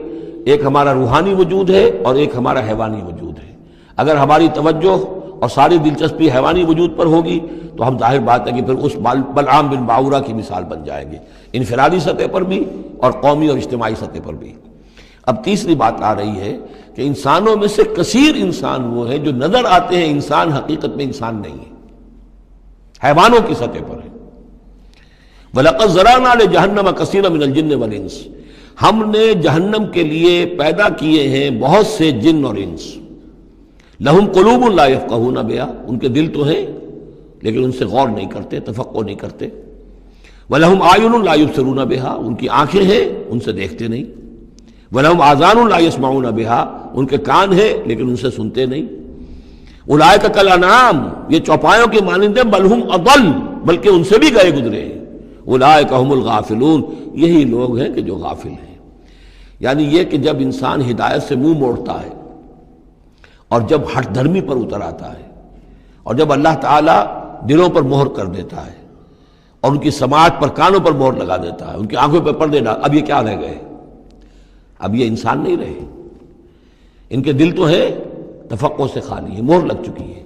ایک ہمارا روحانی وجود ہے اور ایک ہمارا حیوانی وجود ہے۔ اگر ہماری توجہ اور ساری دلچسپی حیوانی وجود پر ہوگی تو ہم ظاہر بات ہے کہ پھر اس بلعام بن باورہ کی مثال بن جائیں گے، انفرادی سطح پر بھی اور قومی اور اجتماعی سطح پر بھی۔ اب تیسری بات آ رہی ہے کہ انسانوں میں سے کثیر انسان وہ ہیں جو نظر آتے ہیں انسان، حقیقت میں انسان نہیں ہے، حیوانوں کی سطح پر ہے۔ وَلَقَدْ ذَرَأْنَا لِجَهَنَّمَ كَثِيرًا مِنَ الْجِنِّ وَالْإِنسِ، ہم نے جہنم کے لیے پیدا کیے ہیں بہت سے جن اور انس۔ لہم قلوب لا یفقہون بہا، ان کے دل تو ہیں لیکن ان سے غور نہیں کرتے، تفقہ نہیں کرتے۔ وَلَهُمْ أَعْيُنٌ لَا يُبْصِرُونَ بہا، ان کی آنکھیں ہیں ان سے دیکھتے نہیں۔ وَلَهُمْ آذَانٌ لَا يَسْمَعُونَ بہا، ان کے کان ہیں لیکن ان سے سنتے نہیں۔ اولئک کالانعام، یہ چوپایوں کے مانند ہیں، بل ہم اضل، بلکہ ان سے بھی گئے گزرے ہیں۔ اولئک هم الغافلون، یہی لوگ ہیں کہ جو غافل ہیں۔ یعنی یہ کہ جب انسان ہدایت سے منہ موڑتا ہے اور جب ہٹ دھرمی پر اتر آتا ہے اور جب اللہ تعالیٰ دلوں پر مہر کر دیتا ہے اور ان کی سماعت پر کانوں پر مہر لگا دیتا ہے، ان کی آنکھوں پر پردے ڈال، اب یہ کیا رہ گئے؟ اب یہ انسان نہیں رہے، ان کے دل تو ہے تفقع سے خالی ہے، مہر لگ چکی ہے۔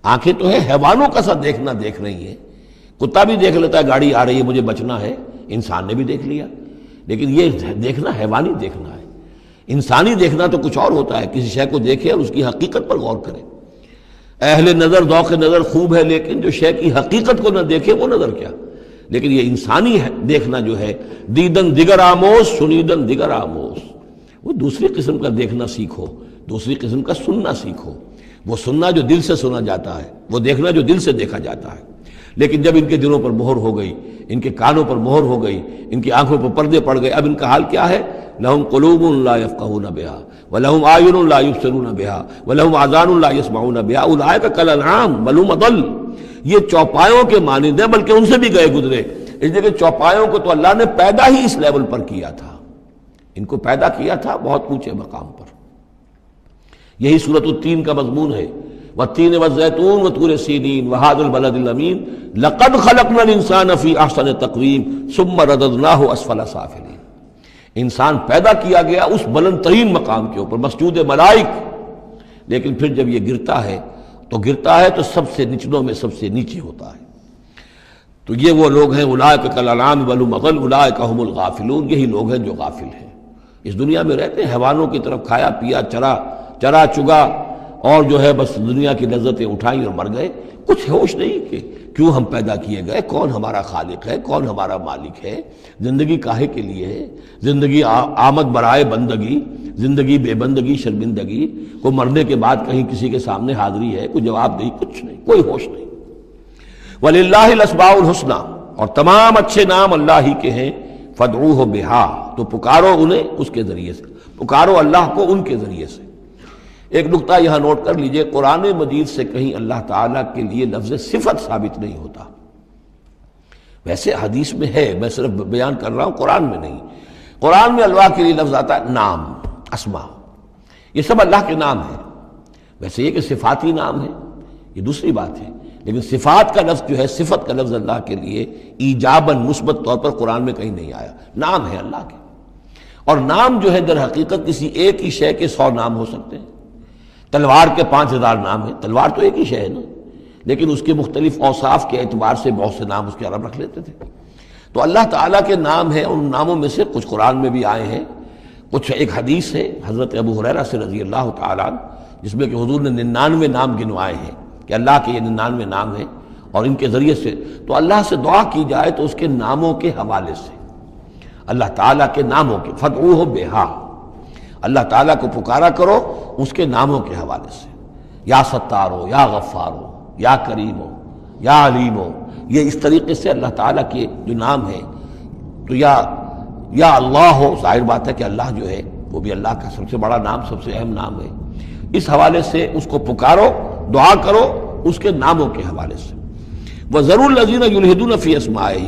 آنکھیں تو ہے حیوانوں کا سا دیکھنا دیکھ رہی ہیں، کتا بھی دیکھ لیتا ہے گاڑی آ رہی ہے مجھے بچنا ہے، انسان نے بھی دیکھ لیا، لیکن یہ دیکھنا حیوانی دیکھنا ہے۔ انسانی دیکھنا تو کچھ اور ہوتا ہے، کسی شے کو دیکھے اور اس کی حقیقت پر غور کرے۔ اہل نظر ذوق نظر خوب ہے، لیکن جو شے کی حقیقت کو نہ دیکھے وہ نظر کیا۔ لیکن یہ انسانی دیکھنا جو ہے، دیدن دیگر آموز شنیدن دیگر آموز، وہ دوسری قسم کا دیکھنا سیکھو، دوسری قسم کا سننا سیکھو۔ وہ سننا جو دل سے سنا جاتا ہے، وہ دیکھنا جو دل سے دیکھا جاتا ہے۔ لیکن جب ان کے دلوں پر مہر ہو گئی، ان کے کانوں پر مہر ہو گئی، ان کی آنکھوں پر پردے پڑ گئے، اب ان کا حال کیا ہے؟ لہم قلوب لا یفقہون بہا ولہم اعین لا یبصرون بہا ولہم آذان لا یسمعون بہا اولئک کالانعام بل ہم اضل، یہ چوپایوں کے مانند ہیں بلکہ ان سے بھی گئے گزرے۔ اس لیے کہ چوپایوں کو تو اللہ نے پیدا ہی اس لیول پر کیا تھا، ان کو پیدا کیا تھا بہت اونچے مقام پر۔ یہی سورۃ التین کا مضمون ہے، والتین والزیتون وطور سینین وہذا البلد الامین لقد خلقنا الانسان فی احسن تقویم ثم رددناہ اسفل سافلین، انسان پیدا کیا گیا اس بلند ترین مقام کے اوپر، مسجود ملائک، لیکن پھر جب یہ گرتا ہے تو سب سے نچلوں میں سب سے نیچے ہوتا ہے۔ تو یہ وہ لوگ ہیں اولئک کالانعام بل ہم اضل اولئک هم الغافلون، یہی لوگ ہیں جو غافل ہیں، اس دنیا میں رہتے ہیں حیوانوں کی طرف، کھایا پیا چرا چگا اور جو ہے بس دنیا کی لذتیں اٹھائیں اور مر گئے، کچھ ہوش نہیں کہ کیوں ہم پیدا کیے گئے، کون ہمارا خالق ہے، کون ہمارا مالک ہے، زندگی کاہے کے لیے ہے، زندگی آمد برائے بندگی، زندگی بے بندگی شرمندگی، کو مرنے کے بعد کہیں کسی کے سامنے حاضری ہے، کوئی جواب نہیں، کچھ نہیں، کوئی ہوش نہیں۔ وَلِلَّهِ الْأَسْمَاءُ الْحُسْنَى، اور تمام اچھے نام اللہ ہی کے ہیں، فَادْعُوهُ بِهَا، تو پکارو انہیں اس کے ذریعے سے، پکارو اللہ کو ان کے ذریعے سے۔ ایک نقطہ یہاں نوٹ کر لیجئے، قرآن مجید سے کہیں اللہ تعالیٰ کے لیے لفظ صفت ثابت نہیں ہوتا، ویسے حدیث میں ہے، میں صرف بیان کر رہا ہوں، قرآن میں نہیں۔ قرآن میں اللہ کے لیے لفظ آتا ہے نام، اسما، یہ سب اللہ کے نام ہیں۔ ویسے یہ کہ صفاتی نام ہے یہ دوسری بات ہے، لیکن صفات کا لفظ جو ہے، صفت کا لفظ اللہ کے لیے ایجاباً مثبت طور پر قرآن میں کہیں نہیں آیا، نام ہے اللہ کے۔ اور نام جو ہے در حقیقت کسی ایک ہی شے کے 100 نام ہو سکتے ہیں۔ تلوار کے 5000 نام ہیں، تلوار تو ایک ہی شے ہے نا، لیکن اس کے مختلف اوصاف کے اعتبار سے بہت سے نام اس کے عرب رکھ لیتے تھے۔ تو اللہ تعالیٰ کے نام ہیں، ان ناموں میں سے کچھ قرآن میں بھی آئے ہیں، کچھ ایک حدیث ہے حضرت ابو ہریرہ سے رضی اللہ تعالیٰ عنہ، جس میں کہ حضور نے 99 نام گنوائے ہیں کہ اللہ کے یہ 99 نام ہیں، اور ان کے ذریعے سے تو اللہ سے دعا کی جائے تو اس کے ناموں کے حوالے سے، اللہ تعالیٰ کے ناموں کے، فَادْعُوهُ بِهَا، اللہ تعالیٰ کو پکارا کرو اس کے ناموں کے حوالے سے، یا ستارو، یا غفارو، یا کریمو، یا علیمو، یہ اس طریقے سے اللہ تعالیٰ کے جو نام ہیں، تو یا اللہ ہو، ظاہر بات ہے کہ اللہ جو ہے وہ بھی اللہ کا سب سے بڑا نام، سب سے اہم نام ہے، اس حوالے سے اس کو پکارو، دعا کرو اس کے ناموں کے حوالے سے۔ وَذَرُوا الَّذِينَ يُلْحِدُونَ فِي أَسْمَائِهِ،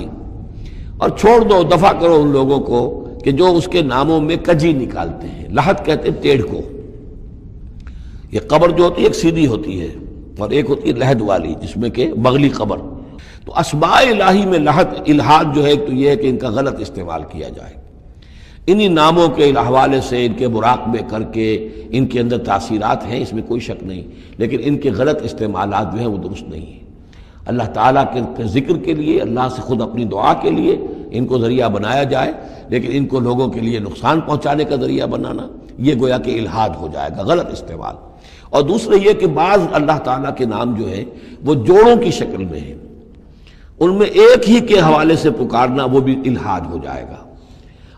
اور چھوڑ دو، دفع کرو ان لوگوں کو کہ جو اس کے ناموں میں کجی نکالتے ہیں۔ لحد کہتے ہیں ٹیڑھ کو، یہ قبر جو ہوتی ہے ایک سیدھی ہوتی ہے اور ایک ہوتی ہے لحد والی، جس میں کہ بغلی قبر۔ تو اسماء الہی میں لحد، الحاد جو ہے تو یہ ہے کہ ان کا غلط استعمال کیا جائے، انہی ناموں کے حوالے سے ان کے مراقبے کر کے ان کے اندر تاثیرات ہیں، اس میں کوئی شک نہیں، لیکن ان کے غلط استعمالات جو ہیں وہ درست نہیں ہیں۔ اللہ تعالیٰ کے ذکر کے لیے، اللہ سے خود اپنی دعا کے لیے ان کو ذریعہ بنایا جائے، لیکن ان کو لوگوں کے لیے نقصان پہنچانے کا ذریعہ بنانا یہ گویا کہ الحاد ہو جائے گا، غلط استعمال۔ اور دوسرے یہ کہ بعض اللہ تعالیٰ کے نام جو ہیں وہ جوڑوں کی شکل میں ہیں، ان میں ایک ہی کے حوالے سے پکارنا وہ بھی الحاد ہو جائے گا۔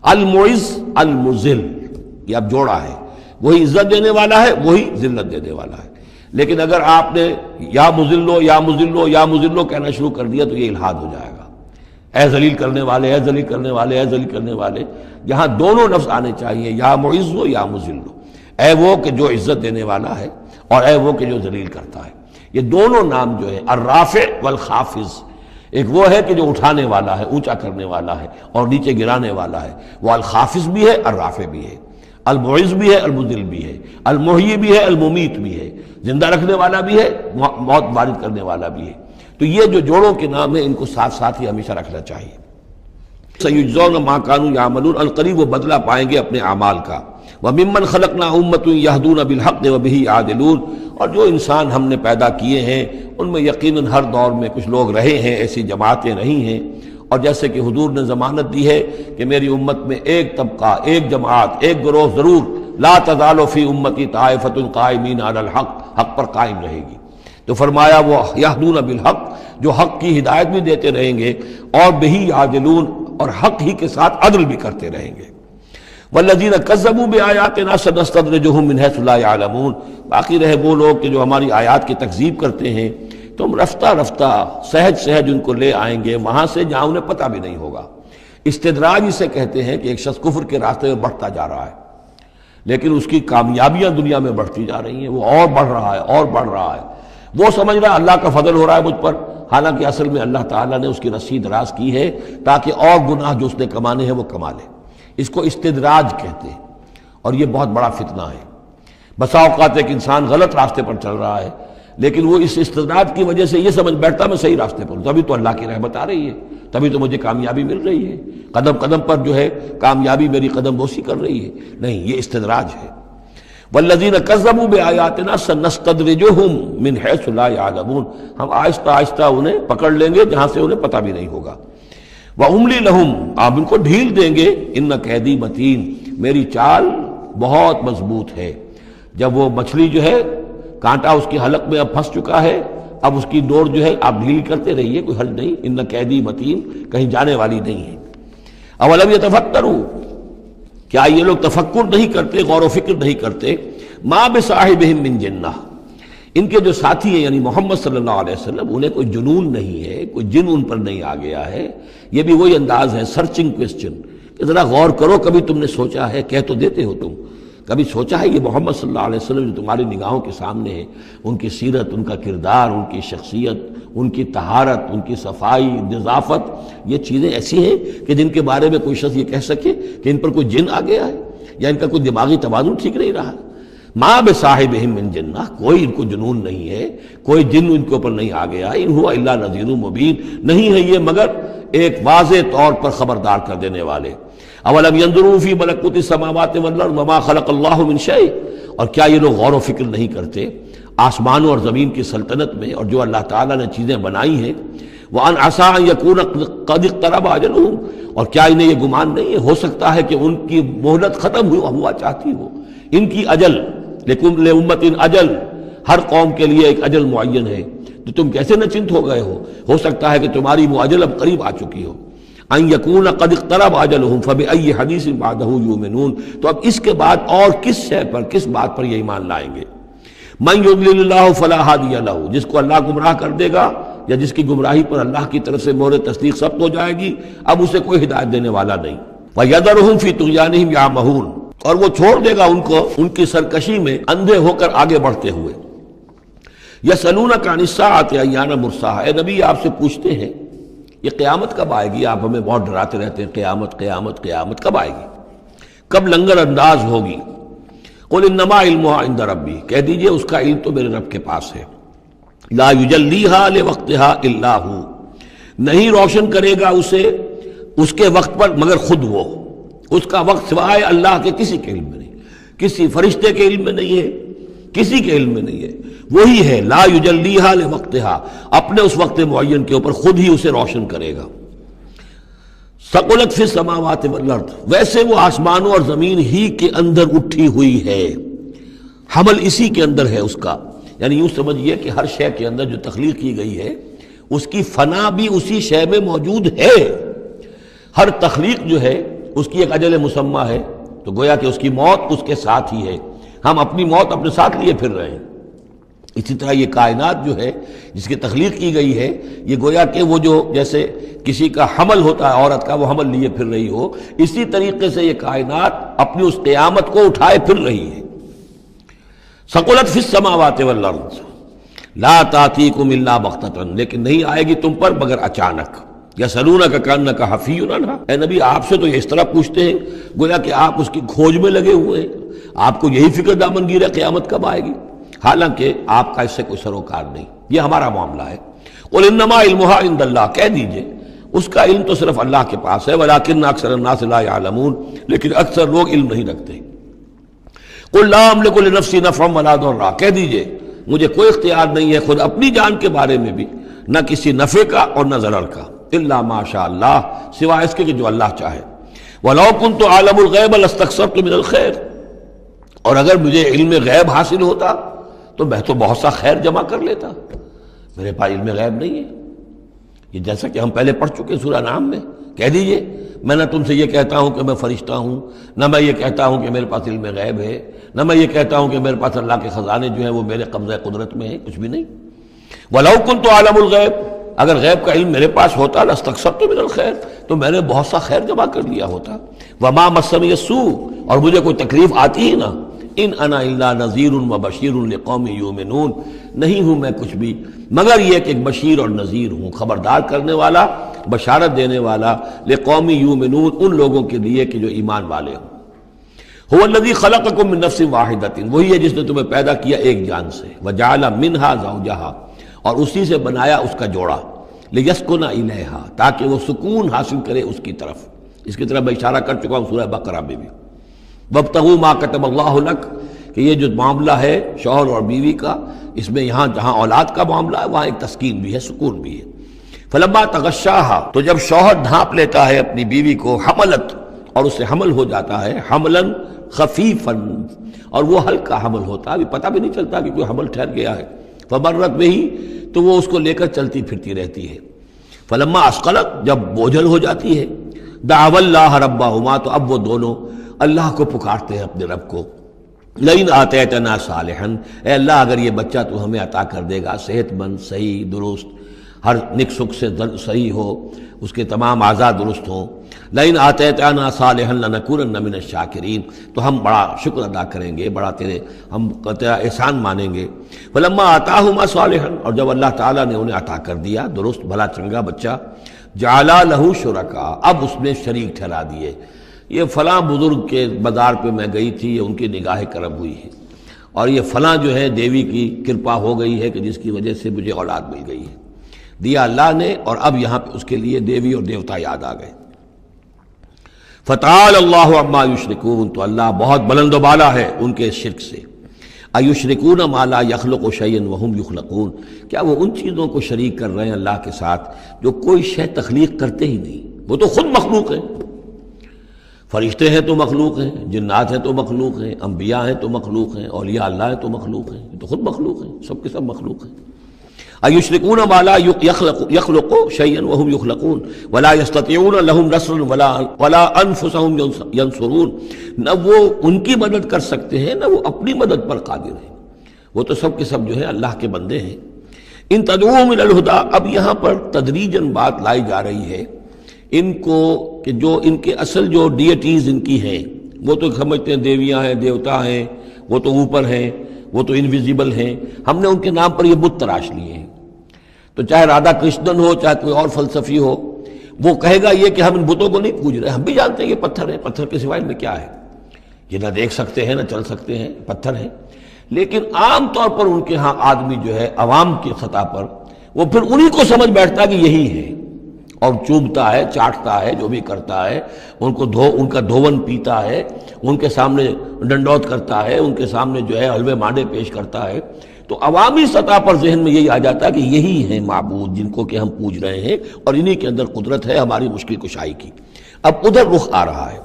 المعز، المذل، یہ اب جوڑا ہے، وہی عزت دینے والا ہے، وہی ذلت دینے والا ہے، لیکن اگر آپ نے یا مذلو یا مذلو یا مذلو کہنا شروع کر دیا تو یہ الحاد ہو جائے گا۔ اے ذلیل کرنے والے، اے ذلیل کرنے والے، اے ذلیل کرنے والے، یہاں دونوں لفظ آنے چاہیے، یا معز ہو یا مذل ہو، اے وہ کہ جو عزت دینے والا ہے اور اے وہ کہ جو ذلیل کرتا ہے۔ یہ دونوں نام جو ہے الرافع والخافض، ایک وہ ہے کہ جو اٹھانے والا ہے، اونچا کرنے والا ہے اور نیچے گرانے والا ہے، وہ الخافض بھی ہے، الرافع بھی ہے، المعز بھی ہے، المذل بھی ہے، المحیی بھی ہے، الممیت بھی ہے، زندہ رکھنے والا بھی ہے، موت وارد کرنے والا بھی ہے۔ تو یہ جو جوڑوں کے نام ہیں ان کو ساتھ ساتھ ہی ہمیشہ رکھنا چاہیے۔ سَيُجْزَوْنَ مَا كَانُوا يَعْمَلُونَ، القریب وہ بدلہ پائیں گے اپنے اعمال کا۔ وَمِمَّنْ خَلَقْنَا أُمَّةٌ يَهْدُونَ بِالْحَقِّ وَبِهِ يَعْدِلُونَ، اور جو انسان ہم نے پیدا کیے ہیں ان میں یقیناً ہر دور میں کچھ لوگ رہے ہیں، ایسی جماعتیں رہی ہیں، اور جیسے کہ حضور نے ضمانت دی ہے کہ میری امت میں ایک طبقہ، ایک جماعت، ایک گروہ ضرور، لا تزال فی امتی طائفۃ قائمین علی الحق، حق پر قائم رہے گی۔ تو فرمایا وہ یہدون بالحق، جو حق کی ہدایت بھی دیتے رہیں گے، اور بہی یعدلون، اور حق ہی کے ساتھ عدل بھی کرتے رہیں گے۔ والذین کذبوا بآیاتنا سنستدرجهم من حیث لا یعلمون، باقی رہے وہ لوگ کہ جو ہماری آیات کی تکذیب کرتے ہیں، تم رفتہ رفتہ سہج سہج ان کو لے آئیں گے وہاں سے جہاں انہیں پتہ بھی نہیں ہوگا۔ استدراج اسے کہتے ہیں کہ ایک شخص کفر کے راستے میں بڑھتا جا رہا ہے، لیکن اس کی کامیابیاں دنیا میں بڑھتی جا رہی ہیں، وہ اور بڑھ رہا ہے اور بڑھ رہا ہے، وہ سمجھ رہا ہے اللہ کا فضل ہو رہا ہے مجھ پر، حالانکہ اصل میں اللہ تعالیٰ نے اس کی رسی دراز کی ہے تاکہ اور گناہ جو اس نے کمانے ہیں وہ کما لے۔ اس کو استدراج کہتے ہیں، اور یہ بہت بڑا فتنہ ہے۔ بسا اوقات ایک انسان غلط راستے پر چل رہا ہے، لیکن وہ اس استدراج کی وجہ سے یہ سمجھ بیٹھتا میں صحیح راستے پر ہوں، تبھی تو اللہ کی رحمت آ رہی ہے، تبھی تو مجھے کامیابی مل رہی ہے، قدم قدم پر جو ہے کامیابی میری قدم بوسی کر رہی ہے۔ نہیں، یہ استدراج ہے۔ والذین کذبوا بآیاتنا سنستدرجهم من حیث لا یعلمون، ہم آہستہ آہستہ انہیں پکڑ لیں گے جہاں سے انہیں پتہ بھی نہیں ہوگا۔ وَأُمْلِي لَهُمْ، آپ ان کو ڈھیل دیں گے، ان قیدی متین، میری چال بہت مضبوط ہے۔ جب وہ مچھلی جو ہے کانٹا اس کے حلق میں اب پھنس چکا ہے، اب اس کی ڈور جو ہے آپ ڈھیلی کرتے رہیے، کوئی حل نہیں، ان قیدی متین کہیں جانے والی نہیں ہے۔ اولم یتفکروا، کیا یہ لوگ تفکر نہیں کرتے، غور و فکر نہیں کرتے؟ ما بصاحبہم من جنہ، ان کے جو ساتھی ہیں یعنی محمد صلی اللہ علیہ وسلم، انہیں کوئی جنون نہیں ہے، کوئی جن ان پر نہیں آ گیا ہے۔ یہ بھی وہی انداز ہے سرچنگ کوسچن کہ ذرا غور کرو، کبھی تم نے سوچا ہے، کہہ تو دیتے ہو تم، کبھی سوچا ہے یہ محمد صلی اللہ علیہ وسلم جو تمہاری نگاہوں کے سامنے ہے، ان کی سیرت، ان کا کردار، ان کی شخصیت، ان کی طہارت، ان کی صفائی، نظافت، یہ چیزیں ایسی ہیں کہ جن کے بارے میں کوئی شخص یہ کہہ سکے کہ ان پر کوئی جن آ گیا ہے یا ان کا کوئی دماغی توازن ٹھیک نہیں رہا؟ ما بصاحبہم من جنہ، کوئی ان کو جنون نہیں ہے، کوئی جن ان کے اوپر نہیں آ گیا، ان ہوا الا نذیر مبین، نہیں ہے یہ مگر ایک واضح طور پر خبردار کر دینے والے۔ اولم ينظروا فی ملکوت السماوات والارض وما خلق اللہ من شیء، اور کیا یہ لوگ غور و فکر نہیں کرتے آسمانوں اور زمین کی سلطنت میں اور جو اللہ تعالیٰ نے چیزیں بنائی ہیں؟ وان عسى ان يكون قد اقترب اجلهم، اور کیا انہیں یہ گمان نہیں ہے ہو سکتا ہے کہ ان کی مہلت ختم ہوا چاہتی ہو، ان کی اجل، لکل امت اجل، ہر قوم کے لیے ایک اجل معین ہے، تو تم کیسے نچنت ہو گئے ہو سکتا ہے کہ تمہاری وہ اجل اب قریب آ چکی ہو۔ ان یکون قد اقترب اجلہم فبأی حدیث بعدہ یؤمنون، تو اب اس کے بعد اور کس شے پر، کس بات پر یہ ایمان لائیں گے؟ من یضلل اللہ فلا ہادی لہ، جس کو اللہ گمراہ کر دے گا یا جس کی گمراہی پر اللہ کی طرف سے مہر تصدیق ثبت ہو جائے گی، اب اسے کوئی ہدایت دینے والا نہیں۔ وَيَذَرُهُمْ فِي طُغْيَانِهِمْ يَعْمَهُونَ، اور وہ چھوڑ دے گا ان کو ان کی سرکشی میں اندھے ہو کر آگے بڑھتے ہوئے۔ یسألونک عن الساعة ایان مرساها، اے نبی آپ سے پوچھتے ہیں یہ قیامت کب آئے گی؟ آپ ہمیں بہت ڈراتے رہتے ہیں قیامت قیامت قیامت کب آئے گی، کب لنگر انداز ہوگی؟ قل انما علمها عند ربی، کہہ دیجئے اس کا علم تو میرے رب کے پاس ہے۔ لا یجلیها لوقتها الا هو، نہیں روشن کرے گا اسے اس کے وقت پر مگر خود وہ، اس کا وقت سوائے اللہ کے کسی کے علم میں نہیں، کسی فرشتے کے علم میں نہیں ہے، کسی کے علم میں نہیں ہے، وہی ہے لا یجلیها لوقتها، اپنے اس وقت معین کے اوپر خود ہی اسے روشن کرے گا۔ ثقلت فی السماوات والارض، ویسے وہ آسمانوں اور زمین ہی کے اندر اٹھی ہوئی ہے، حمل اسی کے اندر ہے اس کا، یعنی یوں سمجھیے کہ ہر شے کے اندر جو تخلیق کی گئی ہے اس کی فنا بھی اسی شے میں موجود ہے۔ ہر تخلیق جو ہے اس کی ایک اجل مسمى ہے، تو گویا کہ اس کی موت اس کے ساتھ ہی ہے، ہم اپنی موت اپنے ساتھ لیے پھر رہے ہیں۔ اسی طرح یہ کائنات جو ہے جس کی تخلیق کی گئی ہے، یہ گویا کہ وہ جو جیسے کسی کا حمل ہوتا ہے عورت کا، وہ حمل لیے پھر رہی ہو، اسی طریقے سے یہ کائنات اپنی اس قیامت کو اٹھائے پھر رہی ہے۔ ثقلت فی السماوات والارض لا تاتیکم الا بغتۃ، لیکن نہیں آئے گی تم پر مگر اچانک۔ یسألونک کأنک حفی عنہا، اے نبی آپ سے تو یہ اس طرح پوچھتے ہیں گویا کہ آپ اس کی کھوج میں لگے ہوئے ہیں، آپ کو یہی فکر دامنگیر ہے قیامت کب آئے گی، حالانکہ آپ کا اس سے کوئی سروکار نہیں، یہ ہمارا معاملہ ہے۔ قل انما علمها عند اللہ، کہہ دیجئے اس کا علم تو صرف اللہ کے پاس ہے، ولکن اکثر الناس لا يعلمون، لیکن اکثر لوگ علم نہیں رکھتے۔ قل لا املک لنفسی نفعا ولا ضرا، کہہ دیجئے مجھے کوئی اختیار نہیں ہے خود اپنی جان کے بارے میں بھی، نہ کسی نفع کا اور نہ ضرر کا، الا ما شاء اللہ، سوائے اس کے کہ جو اللہ چاہے۔ ولو كنت اعلم الغیب لاستكثرت من الخیر، اور اگر مجھے علم غیب حاصل ہوتا تو میں تو بہت سا خیر جمع کر لیتا، میرے پاس علم غیب نہیں ہے۔ یہ جیسا کہ ہم پہلے پڑھ چکے سورہ نام میں، کہہ دیجئے میں نہ تم سے یہ کہتا ہوں کہ میں فرشتہ ہوں، نہ میں یہ کہتا ہوں کہ میرے پاس علم غیب ہے، نہ میں یہ کہتا ہوں کہ میرے پاس اللہ کے خزانے جو ہیں وہ میرے قبضہ قدرت میں ہیں، کچھ بھی نہیں۔ وَلَوْ كُنْتُ أَعْلَمُ الْغَيْبَ، اگر غیب کا علم میرے پاس ہوتا لَاسْتَكْثَرْتُ مِنَ الْخَيْرِ، تو میں نے بہت سا خیر جمع کر لیا ہوتا۔ وَمَا مَسَّنِيَ السُّوءُ، اور مجھے کوئی تکلیف آتی ہی نہ۔ ان انا الا نذیر وبشیر لقوم یؤمنون، نہیں ہوں میں کچھ بھی مگر یہ کہ ایک بشیر اور نذیر ہوں، خبردار کرنے والا، بشارت دینے والا، لقوم یؤمنون، ان لوگوں کے لیے کہ جو ایمان والے ہوں۔ هو الذی خلقکم من نفس واحدۃ، وہی ہے جس نے تمہیں پیدا کیا ایک جان سے، وجعل منها زوجها، اور اسی سے بنایا اس کا جوڑا، لیسکن الیہا، تاکہ وہ سکون حاصل کرے اس کی طرف۔ اس کی طرف میں اشارہ کر چکا ہوں سورہ بقرہ میں بھی۔ وابتغوا ما كتب اللہ لک، کہ یہ جو معاملہ ہے شوہر اور بیوی کا، اس میں یہاں جہاں اولاد کا معاملہ ہے وہاں ایک تسکین بھی ہے، سکون بھی ہے۔ فلما تغشاها، تو جب شوہر ڈھانپ لیتا ہے اپنی بیوی کو، حملت، اور اس سے حمل ہو جاتا ہے، حملا خفیفا، اور وہ ہلکا حمل ہوتا، ابھی پتہ بھی نہیں چلتا کہ کوئی حمل ٹھہر گیا ہے، فمرت بہی، تو وہ اس کو لے کر چلتی پھرتی رہتی ہے، فلما اسقلت، جب بوجھل ہو جاتی ہے، دعوا اللہ ربہما، تو اب وہ دونوں اللہ کو پکارتے ہیں، اپنے رب کو، لئن آتیتنا صالحا، اے اللہ اگر یہ بچہ تو ہمیں عطا کر دے گا صحت مند، صحیح، درست، ہر نک سکھ سے صحیح ہو، اس کے تمام اعضاء درست ہوں، لئن آتیتنا صالحا لنکونن من الشاکرین، تو ہم بڑا شکر ادا کریں گے، بڑا تیرے ہم تیرا احسان مانیں گے، فلما آتاہما صالحا، اور جب اللہ تعالیٰ نے انہیں عطا کر دیا درست بھلا چنگا بچہ، جعلا لہ شرکا، اب اس میں شریک ٹھہرا دیے، یہ فلاں بزرگ کے مزار پہ میں گئی تھی، یہ ان کی نگاہ کرم ہوئی ہے، اور یہ فلاں جو ہے دیوی کی کرپا ہو گئی ہے کہ جس کی وجہ سے مجھے اولاد مل گئی ہے، دیا اللہ نے، اور اب یہاں پہ اس کے لیے دیوی اور دیوتا یاد آ گئے۔ فتعال اللہ عما یشرکون، تو اللہ بہت بلند و بالا ہے ان کے شرک سے، ایشرکون ما لا یخلق شیئا وہم یخلقون، کیا وہ ان چیزوں کو شریک کر رہے ہیں اللہ کے ساتھ جو کوئی شے تخلیق کرتے ہی نہیں، وہ تو خود مخلوق ہیں، فرشتے ہیں تو مخلوق ہیں، جنات ہیں تو مخلوق ہیں، انبیاء ہیں تو مخلوق ہیں، اولیاء اللہ ہیں تو مخلوق ہیں، یہ تو خود مخلوق ہیں، سب کے سب مخلوق ہیں۔ ایشرکون ما لا یخلق شیئا وہم یخلقون ولا یستطیعون لہم نصرا ولا انفسہم ینصرون، نہ وہ ان کی مدد کر سکتے ہیں نہ وہ اپنی مدد پر قادر ہیں، وہ تو سب کے سب جو ہے اللہ کے بندے ہیں۔ ان تدعوہم الی الہدی، اب یہاں پر تدریجاً بات لائی جا رہی ہے ان کو کہ جو ان کے اصل جو ڈیٹیز ان کی ہیں، وہ تو سمجھتے ہیں دیویاں ہیں، دیوتا ہیں، وہ تو اوپر ہیں، وہ تو انویزیبل ہیں، ہم نے ان کے نام پر یہ بت تراش لیے ہیں، تو چاہے رادھا کرشنن ہو، چاہے کوئی اور فلسفی ہو، وہ کہے گا یہ کہ ہم ان بتوں کو نہیں پوج رہے، ہم بھی جانتے ہیں یہ پتھر ہیں، پتھر کے سوائے میں کیا ہے، یہ نہ دیکھ سکتے ہیں نہ چل سکتے ہیں، پتھر ہیں، لیکن عام طور پر ان کے ہاں آدمی جو ہے عوام کی سطح پر وہ پھر انہی کو سمجھ بیٹھتا کہ یہی ہے، اور چوبتا ہے، چاٹتا ہے، جو بھی کرتا ہے، ان کا دھون پیتا ہے، ان کے سامنے ڈنڈوت کرتا ہے، ان کے سامنے جو ہے حلوے مانڈے پیش کرتا ہے، تو عوامی سطح پر ذہن میں یہی آ جاتا ہے کہ یہی ہیں معبود جن کو کہ ہم پوج رہے ہیں، اور انہی کے اندر قدرت ہے ہماری مشکل کشائی کی۔ اب ادھر رخ آ رہا ہے،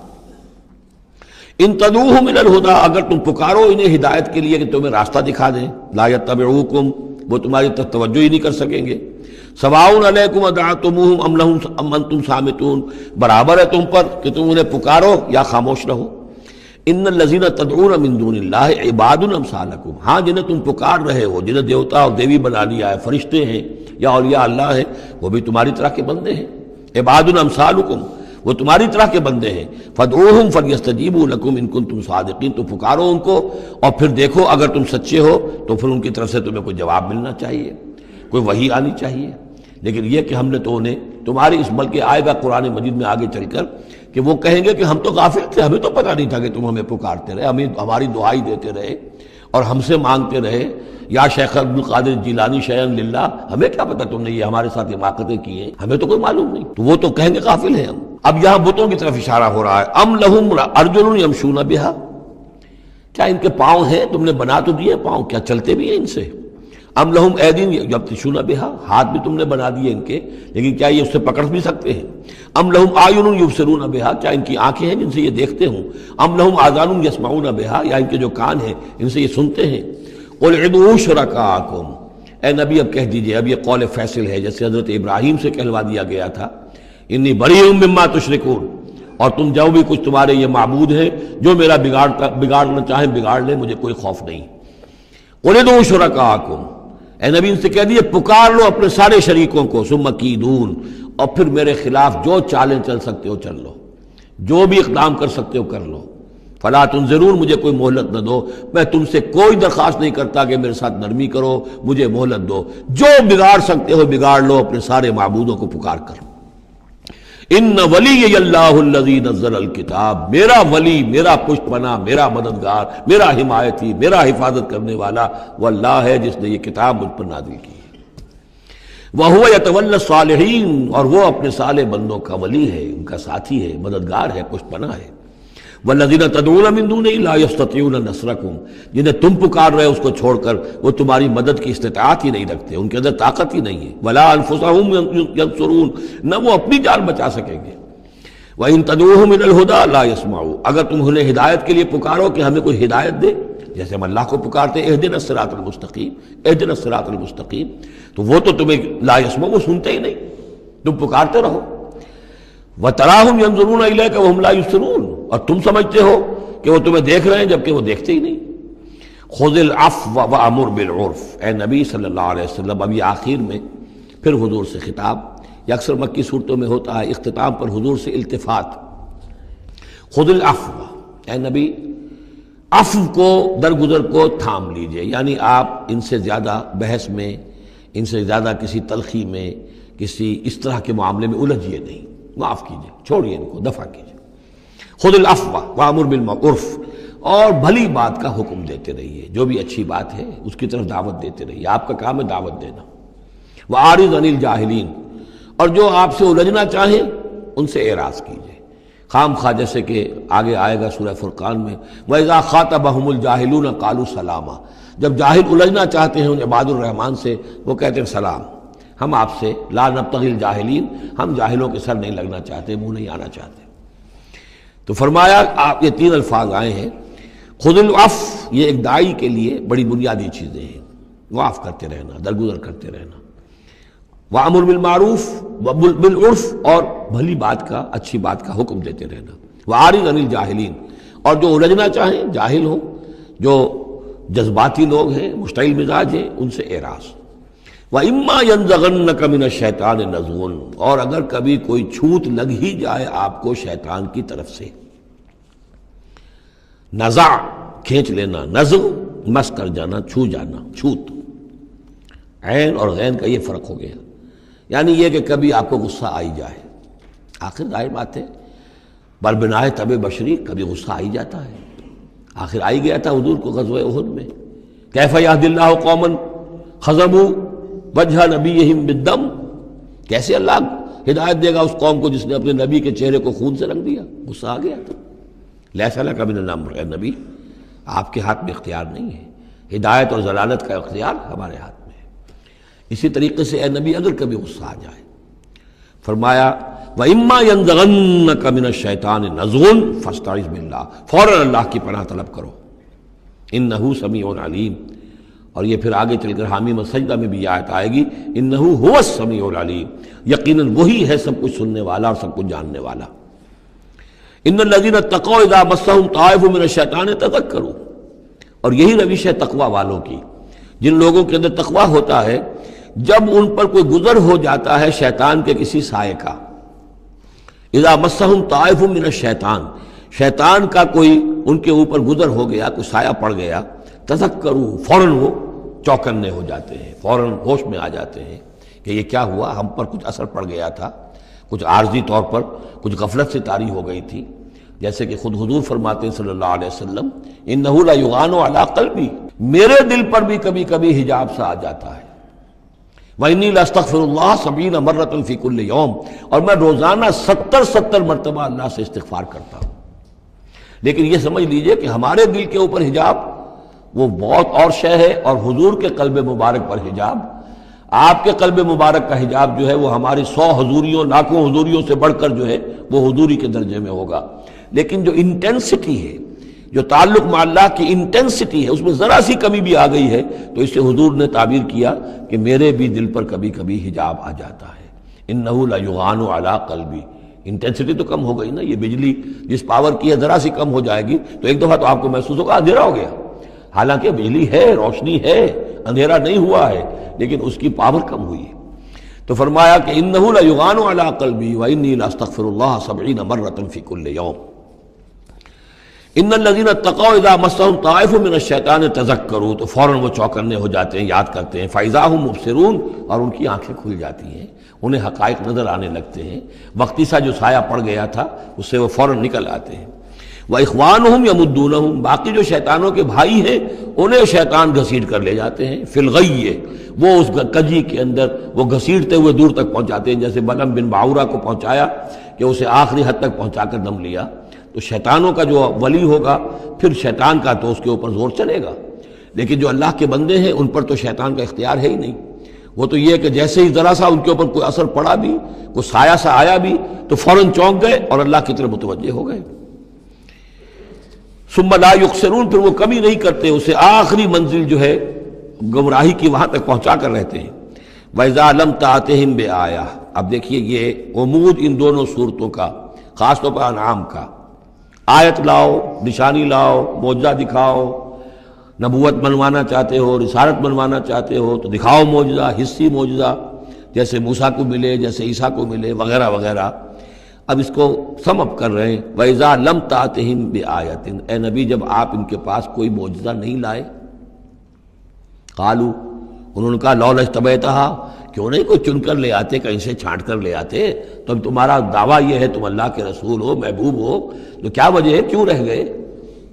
ان تدعوہم الی الہدی، اگر تم پکارو انہیں ہدایت کے لیے کہ تمہیں راستہ دکھا دیں، لا یتبعوکم، وہ تمہاری طرف توجہ ہی نہیں کر سکیں گے، سواء علیکم ادعوتموہم ام انتم صامتون، برابر ہے تم پر کہ تم انہیں پکارو یا خاموش رہو۔ ان الذین تدعون من دون اللہ عباد امثالکم، ہاں جنہیں تم پکار رہے ہو، جنہیں دیوتا اور دیوی بنا لیا ہے، فرشتے ہیں یا اولیاء اللہ ہیں، وہ بھی تمہاری طرح کے بندے ہیں، عباد امثالکم، وہ تمہاری طرح کے بندے ہیں، فادعوہم فلیستجیبوا لکم ان کنتم صادقین، تو پکارو ان کو اور پھر دیکھو اگر تم سچے ہو تو پھر ان کی طرف سے تمہیں کوئی جواب ملنا چاہیے، کوئی وحی آنی چاہیے۔ لیکن یہ کہ ہم نے تو انہیں تمہاری اس، بلکہ آئے گا قرآن مجید میں آگے چل کر کہ وہ کہیں گے کہ ہم تو غافل تھے، ہمیں تو پتہ نہیں تھا کہ تم ہمیں پکارتے رہے، ہمیں ہماری دعائی دیتے رہے اور ہم سے مانگتے رہے، یا شیخ عبد القادر جیلانی شیئن للہ، ہمیں کیا پتہ تم نے یہ ہمارے ساتھ حماقتیں کی ہیں، ہمیں تو کوئی معلوم نہیں، تو وہ تو کہیں گے غافل ہیں ہم۔ اب یہاں بتوں کی طرف اشارہ ہو رہا ہے، ام لہم ارجل یمشون بہا، کیا ان کے پاؤں ہیں، تم نے بنا تو دیے پاؤں، کیا چلتے بھی ہیں ان سے، ام لہم ایدین یبطشون بہا، ہاتھ بھی تم نے بنا دیے ان کے، لیکن کیا یہ اس سے پکڑ بھی سکتے ہیں، ام لہم اعین یبصرون بہا، کیا ان کی آنکھیں ہیں جن سے یہ دیکھتے ہوں، ام لہم آذان یسمعون بہا، یا ان کے جو کان ہیں ان سے یہ سنتے ہیں، قل ادعوا شرکاءکم، اے نبی اب کہہ دیجئے، اب یہ قول فیصل ہے، جیسے حضرت ابراہیم سے کہلوا دیا گیا تھا، انی بریء مما تشرکون، اور تم جو بھی کچھ تمہارے یہ معبود ہیں جو میرا بگاڑنا چاہیں بگاڑ لیں، مجھے کوئی خوف نہیں، قل ادعوا شرکاءکم، اے نبی ان سے کہہ دیے پکار لو اپنے سارے شریکوں کو، ثم کیدون، اور پھر میرے خلاف جو چالیں چل سکتے ہو چل لو، جو بھی اقدام کر سکتے ہو کر لو، فلا تنظرون، مجھے کوئی مہلت نہ دو، میں تم سے کوئی درخواست نہیں کرتا کہ میرے ساتھ نرمی کرو، مجھے مہلت دو، جو بگاڑ سکتے ہو بگاڑ لو اپنے سارے معبودوں کو پکار کر۔ ان ولی اللہ الذی نزل الکتاب، میرا ولی، میرا پشت پناہ، میرا مددگار، میرا حمایتی، میرا حفاظت کرنے والا وہ اللہ ہے جس نے یہ کتاب مجھ پر نازل کی ہے، وَهُوَ يَتَوَلَّى الصَّالِحِينَ، اور وہ اپنے صالح بندوں کا ولی ہے، ان کا ساتھی ہے، مددگار ہے، پشت پناہ ہے۔ وَالَّذِينَ تَدْعُونَ مِن دُونِهِ لَا يَسْتَطِيعُونَ نَصْرَكُمْ، جنہیں تم پکار رہے اس کو چھوڑ کر وہ تمہاری مدد کی استطاعت ہی نہیں رکھتے، ان کے اندر طاقت ہی نہیں ہے، وَلَا أَنفُسَهُمْ يَنصُرُونَ، نہ وہ اپنی جان بچا سکیں گے۔ وَإِن تَدْعُوهُمْ إِلَى الْهُدَىٰ لَا يَسْمَعُوا، اگر تم انہیں ہدایت کے لیے پکارو کہ ہمیں کوئی ہدایت دے، جیسے ہم اللہ کو پکارتے ہیں اہدنا الصراط المستقیم اہدنا الصراط المستقیم، تو وہ تو تمہیں لا یسمعون، وہ سنتے ہی نہیں، تم پکارتے رہو۔ وَتَرَاهُمْ يَنظُرُونَ إِلَيْكَ وَهُمْ لَا يُبْصِرُونَ، اور تم سمجھتے ہو کہ وہ تمہیں دیکھ رہے ہیں جبکہ وہ دیکھتے ہی نہیں۔ خُذِ الْعَفْوَ وَأْمُرْ بِالْعُرْفِ، اے نبی صلی اللہ علیہ وسلم، اب یہ آخر میں پھر حضور سے خطاب، یہ اکثر مکی صورتوں میں ہوتا ہے، اختتام پر حضور سے التفات۔ خُذِ الْعَفْوَ، اے نبی عفو کو، درگزر کو تھام لیجئے، یعنی آپ ان سے زیادہ بحث میں، ان سے زیادہ کسی تلخی میں، کسی اس طرح کے معاملے میں الجھیے نہیں، معاف کیجئے، چھوڑیے ان کو، دفع کیجئے۔ خُذِ الْعَفْوَ وَأْمُرْ بِالْعُرْفِ، اور بھلی بات کا حکم دیتے رہیے، جو بھی اچھی بات ہے اس کی طرف دعوت دیتے رہیے، آپ کا کام ہے دعوت دینا۔ وَأَعْرِضْ عَنِ الْجَاهِلِينَ، اور جو آپ سے الجھنا چاہیں ان سے اعراض کیجئے، خام خواہ، جیسے کہ آگے آئے گا سورہ فرقان میں، وَإِذَا خَاطَبَهُمُ الْجَاهِلُونَ قَالُوا سَلَامًا، جب جاہل الجھنا چاہتے ہیں ان عباد الرحمن سے، وہ کہتے ہیں سلام، ہم آپ سے لا نبتغی الجاہلین، ہم جاہلوں کے سر نہیں لگنا چاہتے، منہ نہیں آنا چاہتے۔ تو فرمایا آپ یہ تین الفاظ آئے ہیں، خذ العفو، یہ ایک داعی کے لیے بڑی بنیادی چیزیں ہیں، معاف کرتے رہنا، درگزر کرتے رہنا، وَأَمُرْ بِالْمَعْرُوفِ وَبِالْعُرْفِ، اور بھلی بات کا، اچھی بات کا حکم دیتے رہنا، وَأَعْرِضْ عَنِ الْجَاهِلِينَ، اور جو الجھنا چاہیں، جاہل ہوں، جو جذباتی لوگ ہیں، مشتعل مزاج ہیں، ان سے اعراض۔ وَإِمَّا يَنزَغَنَّكَ مِنَ الشَّيْطَانِ نَزْغٌ، اور اگر کبھی کوئی چھوت لگ ہی جائے آپ کو شیطان کی طرف سے، نزع کھینچ لینا، نزغ مس کر جانا، چھو جانا، چھوت، عین اور غین کا یہ فرق ہو گیا، یعنی یہ کہ کبھی آپ کو غصہ آئی جائے، آخر ظاہر بات ہے بربنائے طب بشری کبھی غصہ آئی جاتا ہے، آخر آئی گیا تھا حضور کو غزوہ احد میں، کیف یہدی اللہ قوما خضبوا وجہ نبیہم بالدم، کیسے اللہ ہدایت دے گا اس قوم کو جس نے اپنے نبی کے چہرے کو خون سے رنگ دیا، غصہ آ گیا تھا۔ لیس لک من الامر، اے نبی آپ کے ہاتھ میں اختیار نہیں ہے، ہدایت اور ضلالت کا اختیار ہمارے ہاتھ میں ہے۔ اسی طریقے سے اے نبی اگر کبھی غصہ آ جائے، فرمایا وَإِمَّا يَنزَغَنَّكَ مِنَ الشَّيْطَانِ نَزْغٌ فَاسْتَعِذْ بِاللَّهِ، فوراً اللہ کی پناہ طلب کرو، إِنَّهُ سَمِيعٌ عَلِيمٌ۔ اور یہ پھر آگے چل کر حامیم السجدہ میں بھی یہ آیت آئے گی، إِنَّهُ هُوَ السَّمِيعُ الْعَلِيمُ، یقیناً وہی ہے سب کچھ سننے والا اور سب کچھ جاننے والا۔ إِنَّ الَّذِينَ اتَّقَوْا إِذَا مَسَّهُمْ طَائِفٌ مِّنَ الشَّيْطَانِ تَذَكَّرُوا، اور یہی روش ہے تقوی والوں کی، جن لوگوں کے اندر تقوی ہوتا ہے، جب ان پر کوئی گزر ہو جاتا ہے شیطان کے کسی سائے کا، اذا مسہم طائف من الشیطان، شیطان کا کوئی ان کے اوپر گزر ہو گیا، کوئی سایہ پڑ گیا، تذکروا، فوراً وہ چوکنے ہو جاتے ہیں، فوراً ہوش میں آ جاتے ہیں کہ یہ کیا ہوا، ہم پر کچھ اثر پڑ گیا تھا، کچھ عارضی طور پر کچھ غفلت سے طاری ہو گئی تھی، جیسے کہ خود حضور فرماتے ہیں صلی اللہ علیہ وسلم، انہ لا یغان علی قلبی، میرے دل پر بھی کبھی کبھی حجاب سا آ جاتا ہے، وَإِنِّي لَأَسْتَغْفِرُ اللَّهَ 70 مرۃ فی کل یوم، اور میں روزانہ 70 مرتبہ اللہ سے استغفار کرتا ہوں۔ لیکن یہ سمجھ لیجئے کہ ہمارے دل کے اوپر حجاب وہ بہت اور شے ہے، اور حضور کے قلب مبارک پر حجاب، آپ کے قلب مبارک کا حجاب جو ہے وہ ہماری 100 حضوریوں، لاکھوں حضوریوں سے بڑھ کر جو ہے وہ حضوری کے درجے میں ہوگا، لیکن جو انٹینسٹی ہے، جو تعلق مع اللہ کی انٹینسٹی ہے، اس میں ذرا سی کمی بھی آ گئی ہے تو اس سے حضور نے تعبیر کیا کہ میرے بھی دل پر کبھی کبھی حجاب آ جاتا ہے، انہ لا یغان علی قلبی، انٹینسٹی تو کم ہو گئی نا، یہ بجلی جس پاور کی ہے ذرا سی کم ہو جائے گی تو ایک دفعہ تو آپ کو محسوس ہوگا اندھیرا ہو گیا، حالانکہ بجلی ہے، روشنی ہے، اندھیرا نہیں ہوا ہے، لیکن اس کی پاور کم ہوئی ہے۔ تو فرمایا کہ انہ لا یغان علی قلبی وانی لاستغفر اللہ 70 مرۃ فی کل یوم۔ ان الذین اتقوا اذا مسهم طائف من الشیطان تذکروا، تو فوراً وہ چوکنے ہو جاتے ہیں، یاد کرتے ہیں، فاذا هم مبصرون، اور ان کی آنکھیں کھل جاتی ہیں، انہیں حقائق نظر آنے لگتے ہیں، وقتی سا جو سایہ پڑ گیا تھا اس سے وہ فوراً نکل آتے ہیں۔ واخوانهم یمدونهم، باقی جو شیطانوں کے بھائی ہیں انہیں شیطان گھسیٹ کر لے جاتے ہیں، فی الغی، وہ اس کجی کے اندر وہ گھسیٹتے ہوئے دور تک پہنچاتے ہیں، جیسے بلعم بن باعورہ کو پہنچایا کہ اسے آخری حد تک پہنچا کر دم لیا۔ تو شیطانوں کا جو ولی ہوگا پھر شیطان کا تو اس کے اوپر زور چلے گا، لیکن جو اللہ کے بندے ہیں ان پر تو شیطان کا اختیار ہے ہی نہیں، وہ تو یہ کہ جیسے ہی ذرا سا ان کے اوپر کوئی اثر پڑا بھی، کوئی سایہ سا آیا بھی تو فوراً چونک گئے اور اللہ کی طرف متوجہ ہو گئے۔ ثم لا یقصرون، پھر وہ کمی نہیں کرتے اسے آخری منزل جو ہے گمراہی کی وہاں تک پہنچا کر رہتے ہیں۔ وَإِذَا لَمْ تَأْتِهِمْ بِآیَةٍ، اب دیکھیے یہ عمود ان دونوں صورتوں کا، خاص طور پر انعام کا، آیت لاؤ، نشانی لاؤ، معجزہ دکھاؤ، نبوت بنوانا چاہتے ہو، رسالت بنوانا چاہتے ہو تو دکھاؤ معجزہ، حصی معجزہ جیسے موسیٰ کو ملے، جیسے عیسیٰ کو ملے، وغیرہ وغیرہ۔ اب اس کو سم اپ کر رہے ہیں، وَإِذَا لَمْ تَأْتِهِمْ بِآیَةٍ، اے نبی جب آپ ان کے پاس کوئی معجزہ نہیں لائے، قالوا، انہوں نے کہا لولا اجتبیتہا، کیوں نہیں کوئی چن کر لے آتے، کہیں سے چھانٹ کر لے آتے، تو اب تمہارا دعویٰ یہ ہے تم اللہ کے رسول ہو، محبوب ہو، تو کیا وجہ ہے، کیوں رہ گئے،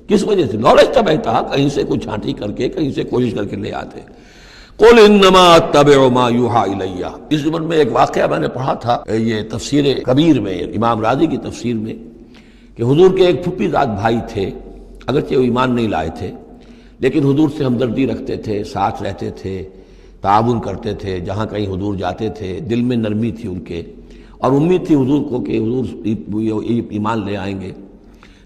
کس وجہ سے؟ لولا اجتبیتہا، کہیں سے کوئی چھانٹی کر کے، کہیں سے کوشش کر کے لے آتے۔ قل انما اتبع ما یوحی الیہ، اس زمن میں ایک واقعہ میں نے پڑھا تھا، یہ تفسیر کبیر میں، امام راضی کی تفسیر میں، کہ حضور کے ایک پھپھی زاد بھائی تھے، اگرچہ وہ ایمان نہیں لائے تھے لیکن حضور سے ہمدردی رکھتے تھے، ساتھ رہتے تھے، تعاون کرتے تھے، جہاں کہیں حضور جاتے تھے دل میں نرمی تھی ان کے، اور امید تھی حضور کو کہ حضور ایمان لے آئیں گے۔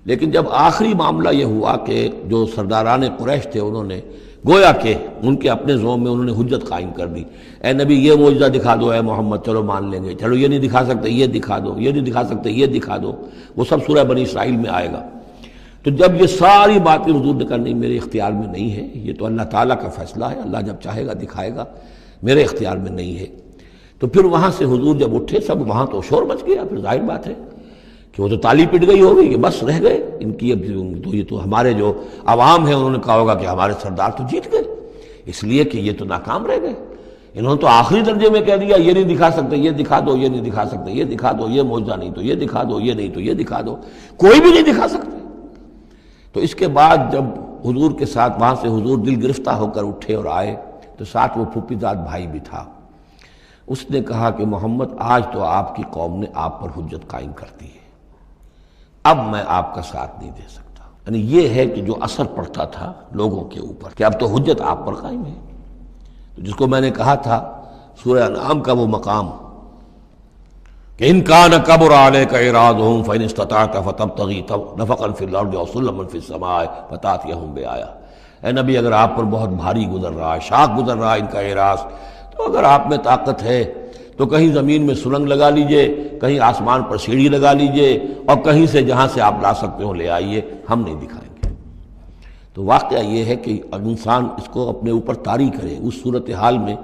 لیکن جب آخری معاملہ یہ ہوا کہ جو سرداران قریش تھے انہوں نے گویا کہ ان کے اپنے زوم میں انہوں نے حجت قائم کر دی، اے نبی یہ معجزہ دکھا دو، اے محمد چلو مان لیں گے، چلو یہ نہیں دکھا سکتے یہ دکھا دو، یہ نہیں دکھا سکتے یہ دکھا دو، وہ سب سورہ بنی اسرائیل میں آئے گا۔ تو جب یہ ساری باتیں حضور نے کرنی میرے اختیار میں نہیں ہے، یہ تو اللہ تعالیٰ کا فیصلہ ہے، اللہ جب چاہے گا دکھائے گا، میرے اختیار میں نہیں ہے، تو پھر وہاں سے حضور جب اٹھے سب وہاں تو شور مچ گیا، پھر ظاہر بات ہے کہ وہ تو تالی پٹ گئی ہوگی کہ بس رہ گئے ان کی، اب تو یہ تو ہمارے جو عوام ہیں انہوں نے کہا ہوگا کہ ہمارے سردار تو جیت گئے، اس لیے کہ یہ تو ناکام رہ گئے، انہوں نے تو آخری درجے میں کہہ دیا یہ نہیں دکھا سکتے یہ دکھا دو، یہ نہیں دکھا سکتے یہ دکھا دو، یہ معجزہ نہیں تو یہ دکھا دو، یہ نہیں تو یہ دکھا دو، کوئی بھی نہیں دکھا سکتے۔ تو اس کے بعد جب حضور کے ساتھ وہاں سے حضور دل گرفتہ ہو کر اٹھے اور آئے تو ساتھ وہ پھوپھی زاد بھائی بھی تھا، اس نے کہا کہ محمد آج تو آپ کی قوم نے آپ پر حجت قائم کر دی ہے، اب میں آپ کا ساتھ نہیں دے سکتا۔ یعنی یہ ہے کہ جو اثر پڑتا تھا لوگوں کے اوپر کہ اب تو حجت آپ پر قائم ہے، تو جس کو میں نے کہا تھا سورہ انعام کا وہ مقام کہ ان کان کبر علیک اعراضهم فان استطعت فتبتغی نفقا فی الارض او سلما فی السماء فتاتیہم بآیہ، اے نبی اگر آپ پر بہت بھاری گزر رہا ہے، شاق گزر رہا ہے ان کا اعراض، تو اگر آپ میں طاقت ہے تو کہیں زمین میں سرنگ لگا لیجئے، کہیں آسمان پر سیڑھی لگا لیجئے، اور کہیں سے جہاں سے آپ لا سکتے ہو لے آئیے، ہم نہیں دکھائیں گے۔ تو واقعہ یہ ہے کہ انسان اس کو اپنے اوپر طاری کرے، اس صورتحال میں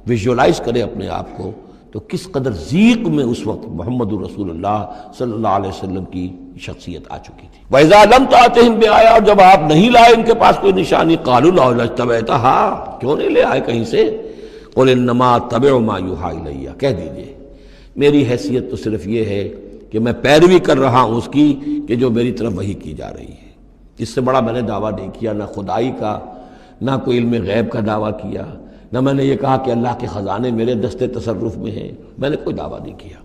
ویژولائز کرے اپنے آپ کو، تو کس قدر ضیق میں اس وقت محمد الرسول اللہ صلی اللہ علیہ وسلم کی شخصیت آ چکی تھی۔ وَإِذَا لَمْ تَأْتِهِمْ بِآیَةٍ، اور جب آپ نہیں لائے ان کے پاس کوئی نشانی، قَالُوا لَوْلَا اجْتَبَیْتَهَا، کیوں نہیں لے آئے کہیں سے؟ قُلْ إِنَّمَا أَتَّبِعُ مَا يُوحَىٰ إِلَيَّ، کہہ دیجئے میری حیثیت تو صرف یہ ہے کہ میں پیروی کر رہا ہوں اس کی کہ جو میری طرف وحی کی جا رہی ہے، اس سے بڑا میں نے دعویٰ نہیں کیا، نہ خدائی کا، نہ کوئی علم غیب کا دعویٰ کیا، نہ میں نے یہ کہا کہ اللہ کے خزانے میرے دستے تصرف میں ہیں، میں نے کوئی دعویٰ نہیں کیا۔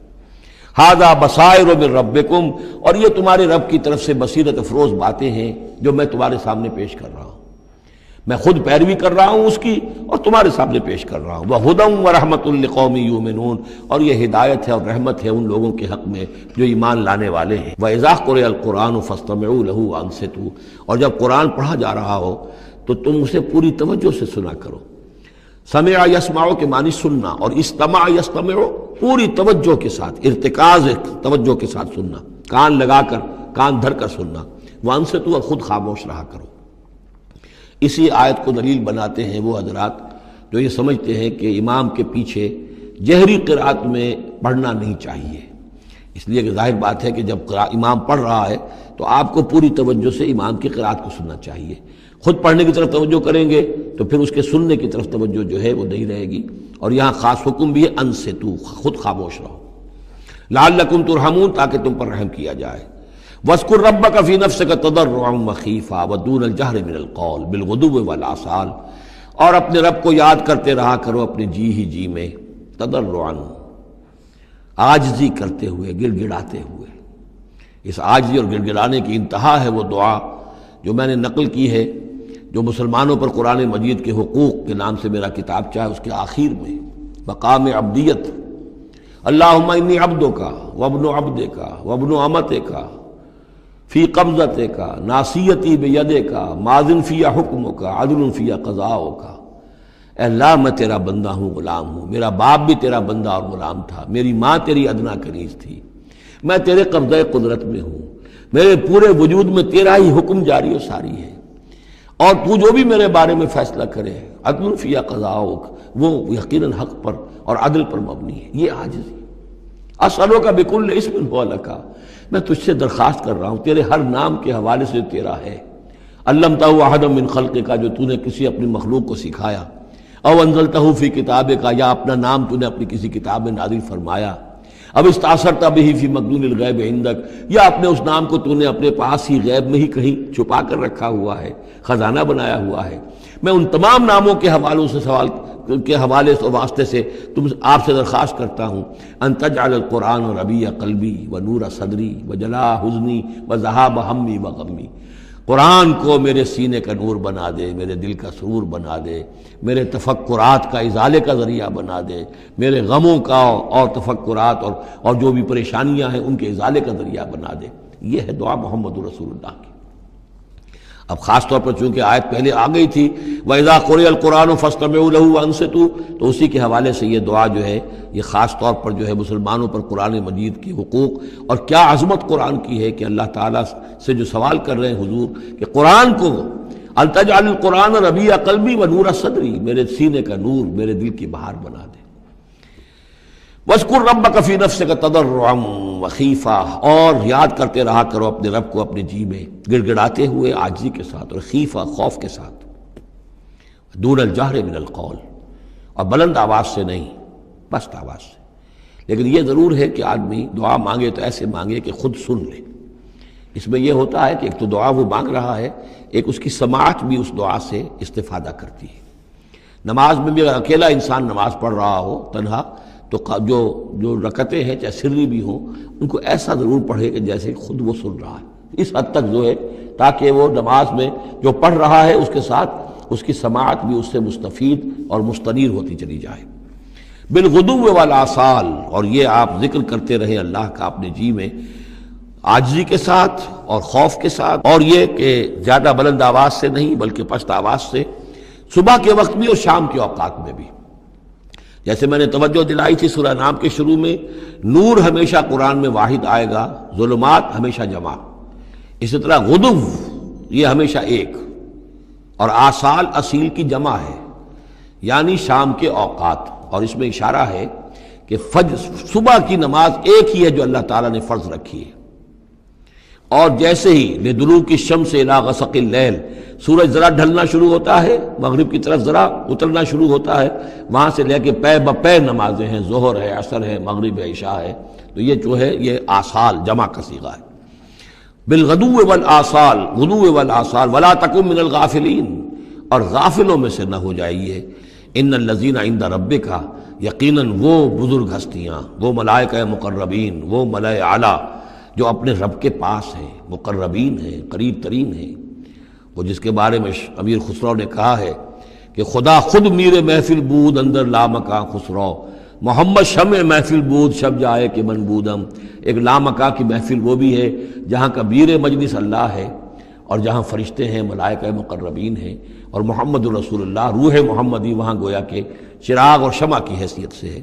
ھذا بصائر من ربکم، اور یہ تمہارے رب کی طرف سے بصیرت افروز باتیں ہیں جو میں تمہارے سامنے پیش کر رہا ہوں، میں خود پیروی کر رہا ہوں اس کی اور تمہارے سامنے پیش کر رہا ہوں۔ وَھدًى وَرَحْمَةٌ لِقَوْمٍ يُؤْمِنُونَ، اور یہ ہدایت ہے اور رحمت ہے ان لوگوں کے حق میں جو ایمان لانے والے ہیں۔ وَإِذَا قُرِئَ الْقُرْآنُ فَاسْتَمِعُوا لَهُ وَأَنصِتُوا، اور جب قرآن پڑھا جا رہا ہو تو تم اسے پوری توجہ سے سنا کرو۔ سمع یسمع کے معنی سننا، اور استمع یستمع پوری توجہ کے ساتھ، ارتکاز توجہ کے ساتھ سننا، کان لگا کر، کان دھر کر سننا۔ وانصتوا، اور خود خاموش رہا کرو۔ اسی آیت کو دلیل بناتے ہیں وہ حضرات جو یہ سمجھتے ہیں کہ امام کے پیچھے جہری قرأت میں پڑھنا نہیں چاہیے، اس لیے کہ ظاہر بات ہے کہ جب امام پڑھ رہا ہے تو آپ کو پوری توجہ سے امام کی قرأت کو سننا چاہیے، خود پڑھنے کی طرف توجہ کریں گے تو پھر اس کے سننے کی طرف توجہ جو ہے وہ نہیں رہے گی۔ اور یہاں خاص حکم بھی ہے انصتوا، خود خاموش رہو، لعلکم ترحمون، تاکہ تم پر رحم کیا جائے۔ وَاذْكُرْ رَبَّكَ فِي نَفْسِكَ تَضَرُّعًا وَخِيفًا وَدُونَ الْجَهْرِ مِنَ الْقَوْلِ بِالْغُدُوِّ وَالْآصَالِ، اور اپنے رب کو یاد کرتے رہا کرو اپنے جی ہی جی میں، تضرعاً، عاجزی کرتے ہوئے، گڑ گڑاتے ہوئے۔ اس عاجزی اور گڑ گڑانے کی انتہا ہے وہ دعا جو میں نے نقل کی ہے، جو مسلمانوں پر قرآن مجید کے حقوق کے نام سے میرا کتاب چاہے اس کے آخر میں مقام عبدیت، اللہم انی عبدک وابن عبدک وابن امتک فی قبضتے کا ناصیتی بیدے کا ماضٍ فی حکم کا عدل فی قضاء کا۔ اے اللہ میں تیرا بندہ ہوں، غلام ہوں، میرا باپ بھی تیرا بندہ اور غلام تھا، میری ماں تیری ادنا کنیز تھی، میں تیرے قبضۂ قدرت میں ہوں، میرے پورے وجود میں تیرا ہی حکم جاری و ساری ہے، اور تو جو بھی میرے بارے میں فیصلہ کرے عدل فی قضاء وہ یقیناً حق پر اور عدل پر مبنی ہے۔ یہ عاجزی اسألوک بکل اسم هو لک، میں تجھ سے درخواست کر رہا ہوں تیرے ہر نام کے حوالے سے تیرا ہے، علمتہ احدا من خلقک، جو تو نے کسی اپنی مخلوق کو سکھایا، او انزلتہ فی کتابک، یا اپنا نام تو نے اپنی کسی کتاب میں نازل فرمایا، اب استاثرت بہ فی مکنون الغیب عندک، یا اپنے اس نام کو تو نے اپنے پاس ہی غیب میں ہی کہیں چھپا کر رکھا ہوا ہے، خزانہ بنایا ہوا ہے۔ میں ان تمام ناموں کے حوالوں سے سوال کے حوالے سے واسطے سے آپ سے درخواست کرتا ہوں ان تجعل القرآن ربیع قلبی و نور صدری و جلاء حزنی و ذہاب ہمی و غمی، قرآن کو میرے سینے کا نور بنا دے، میرے دل کا سرور بنا دے، میرے تفکرات کا ازالے کا ذریعہ بنا دے، میرے غموں کا اور تفکرات اور جو بھی پریشانیاں ہیں ان کے ازالے کا ذریعہ بنا دے۔ یہ ہے دعا محمد رسول اللہ کی۔ اب خاص طور پر چونکہ آیت پہلے آ گئی تھی وَإِذَا قُرِئَ الْقُرْآنُ فَاسْتَمِعُوا لَهُ وَأَنصِتُوا، تو اسی کے حوالے سے یہ دعا جو ہے یہ خاص طور پر جو ہے مسلمانوں پر قرآن مجید کی حقوق اور کیا عظمت قرآن کی ہے کہ اللہ تعالیٰ سے جو سوال کر رہے ہیں حضور کہ قرآن کو التجعل القرآن ربیع قلبی و نور صدری، میرے سینے کا نور، میرے دل کی بہار بنا دے۔ وَاذْكُرْ رَبَّكَ فِي نَفْسِكَ تَضَرُّعًا وَخِيفَةً، اور یاد کرتے رہا کرو اپنے رب کو اپنے جی میں گڑ گڑاتے ہوئے، عاجزی کے ساتھ، اور خیفہ خوف کے ساتھ، دون الجہر من القول، اور بلند آواز سے نہیں، پست آواز سے۔ لیکن یہ ضرور ہے کہ آدمی دعا مانگے تو ایسے مانگے کہ خود سن لے۔ اس میں یہ ہوتا ہے کہ ایک تو دعا وہ مانگ رہا ہے، ایک اس کی سماعت بھی اس دعا سے استفادہ کرتی ہے۔ نماز میں بھی اگر اکیلا انسان نماز پڑھ رہا ہو تنہا، تو جو رکعتیں ہیں چاہے سری بھی ہوں ان کو ایسا ضرور پڑھے کہ جیسے خود وہ سن رہا ہے، اس حد تک جو ہے تاکہ وہ نماز میں جو پڑھ رہا ہے اس کے ساتھ اس کی سماعت بھی اس سے مستفید اور مستنیر ہوتی چلی جائے۔ بالغدو والآصال، اور یہ آپ ذکر کرتے رہیں اللہ کا اپنے جی میں عاجزی کے ساتھ اور خوف کے ساتھ، اور یہ کہ زیادہ بلند آواز سے نہیں بلکہ پست آواز سے، صبح کے وقت بھی اور شام کے اوقات میں بھی۔ جیسے میں نے توجہ دلائی تھی سورہ نام کے شروع میں، نور ہمیشہ قرآن میں واحد آئے گا، ظلمات ہمیشہ جمع، اسی طرح غدو یہ ہمیشہ ایک، اور آصال اصیل کی جمع ہے، یعنی شام کے اوقات۔ اور اس میں اشارہ ہے کہ صبح کی نماز ایک ہی ہے جو اللہ تعالیٰ نے فرض رکھی ہے، اور جیسے ہی لدلوک الشمس الی غسق اللیل، سورج ذرا ڈھلنا شروع ہوتا ہے، مغرب کی طرف ذرا اترنا شروع ہوتا ہے، وہاں سے لے کے پے بپے نمازیں ہیں، ظہر ہے، عصر ہے، مغرب ہے، عشاء ہے، تو یہ جو ہے یہ آصال جمع کا صیغہ ہے۔ بالغدو والآصال، غدو والآصال، ولا تکن من الغافلین، اور غافلوں میں سے نہ ہو جائیے۔ ان الذین عند ربک، یقیناً وہ بزرگ ہستیاں، وہ ملائکہ مقربین، وہ ملائے اعلیٰ جو اپنے رب کے پاس ہیں، مقربین ہیں، قریب ترین ہیں، وہ جس کے بارے میں امیر خسرو نے کہا ہے کہ خدا خود میر محفل بود اندر لامکاں خسرو، محمد شمع محفل بود شب جائے کہ من بودم۔ ایک لامکاں کی محفل وہ بھی ہے جہاں کا میر مجلس اللہ ہے، اور جہاں فرشتے ہیں، ملائکہ مقربین ہیں، اور محمد رسول اللہ روح محمدی وہاں گویا کہ چراغ اور شمع کی حیثیت سے ہے۔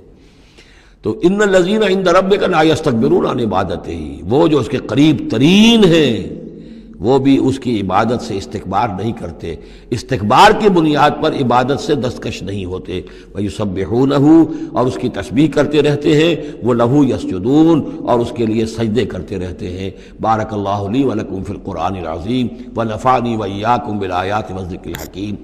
تو ان الذین عند ربک لا یستکبرون عن عبادتہ، وہ جو اس کے قریب ترین ہیں وہ بھی اس کی عبادت سے استکبار نہیں کرتے، استکبار کی بنیاد پر عبادت سے دستکش نہیں ہوتے۔ وَيُسَبِّحُونَهُ، اور اس کی تسبیح کرتے رہتے ہیں، وہ لہو یسجدون، اور اس کے لیے سجدے کرتے رہتے ہیں۔ بارک اللہ لی ولکم فی القرآن العظیم ونفعنی وإیاکم بالآیات والذکر الحکیم۔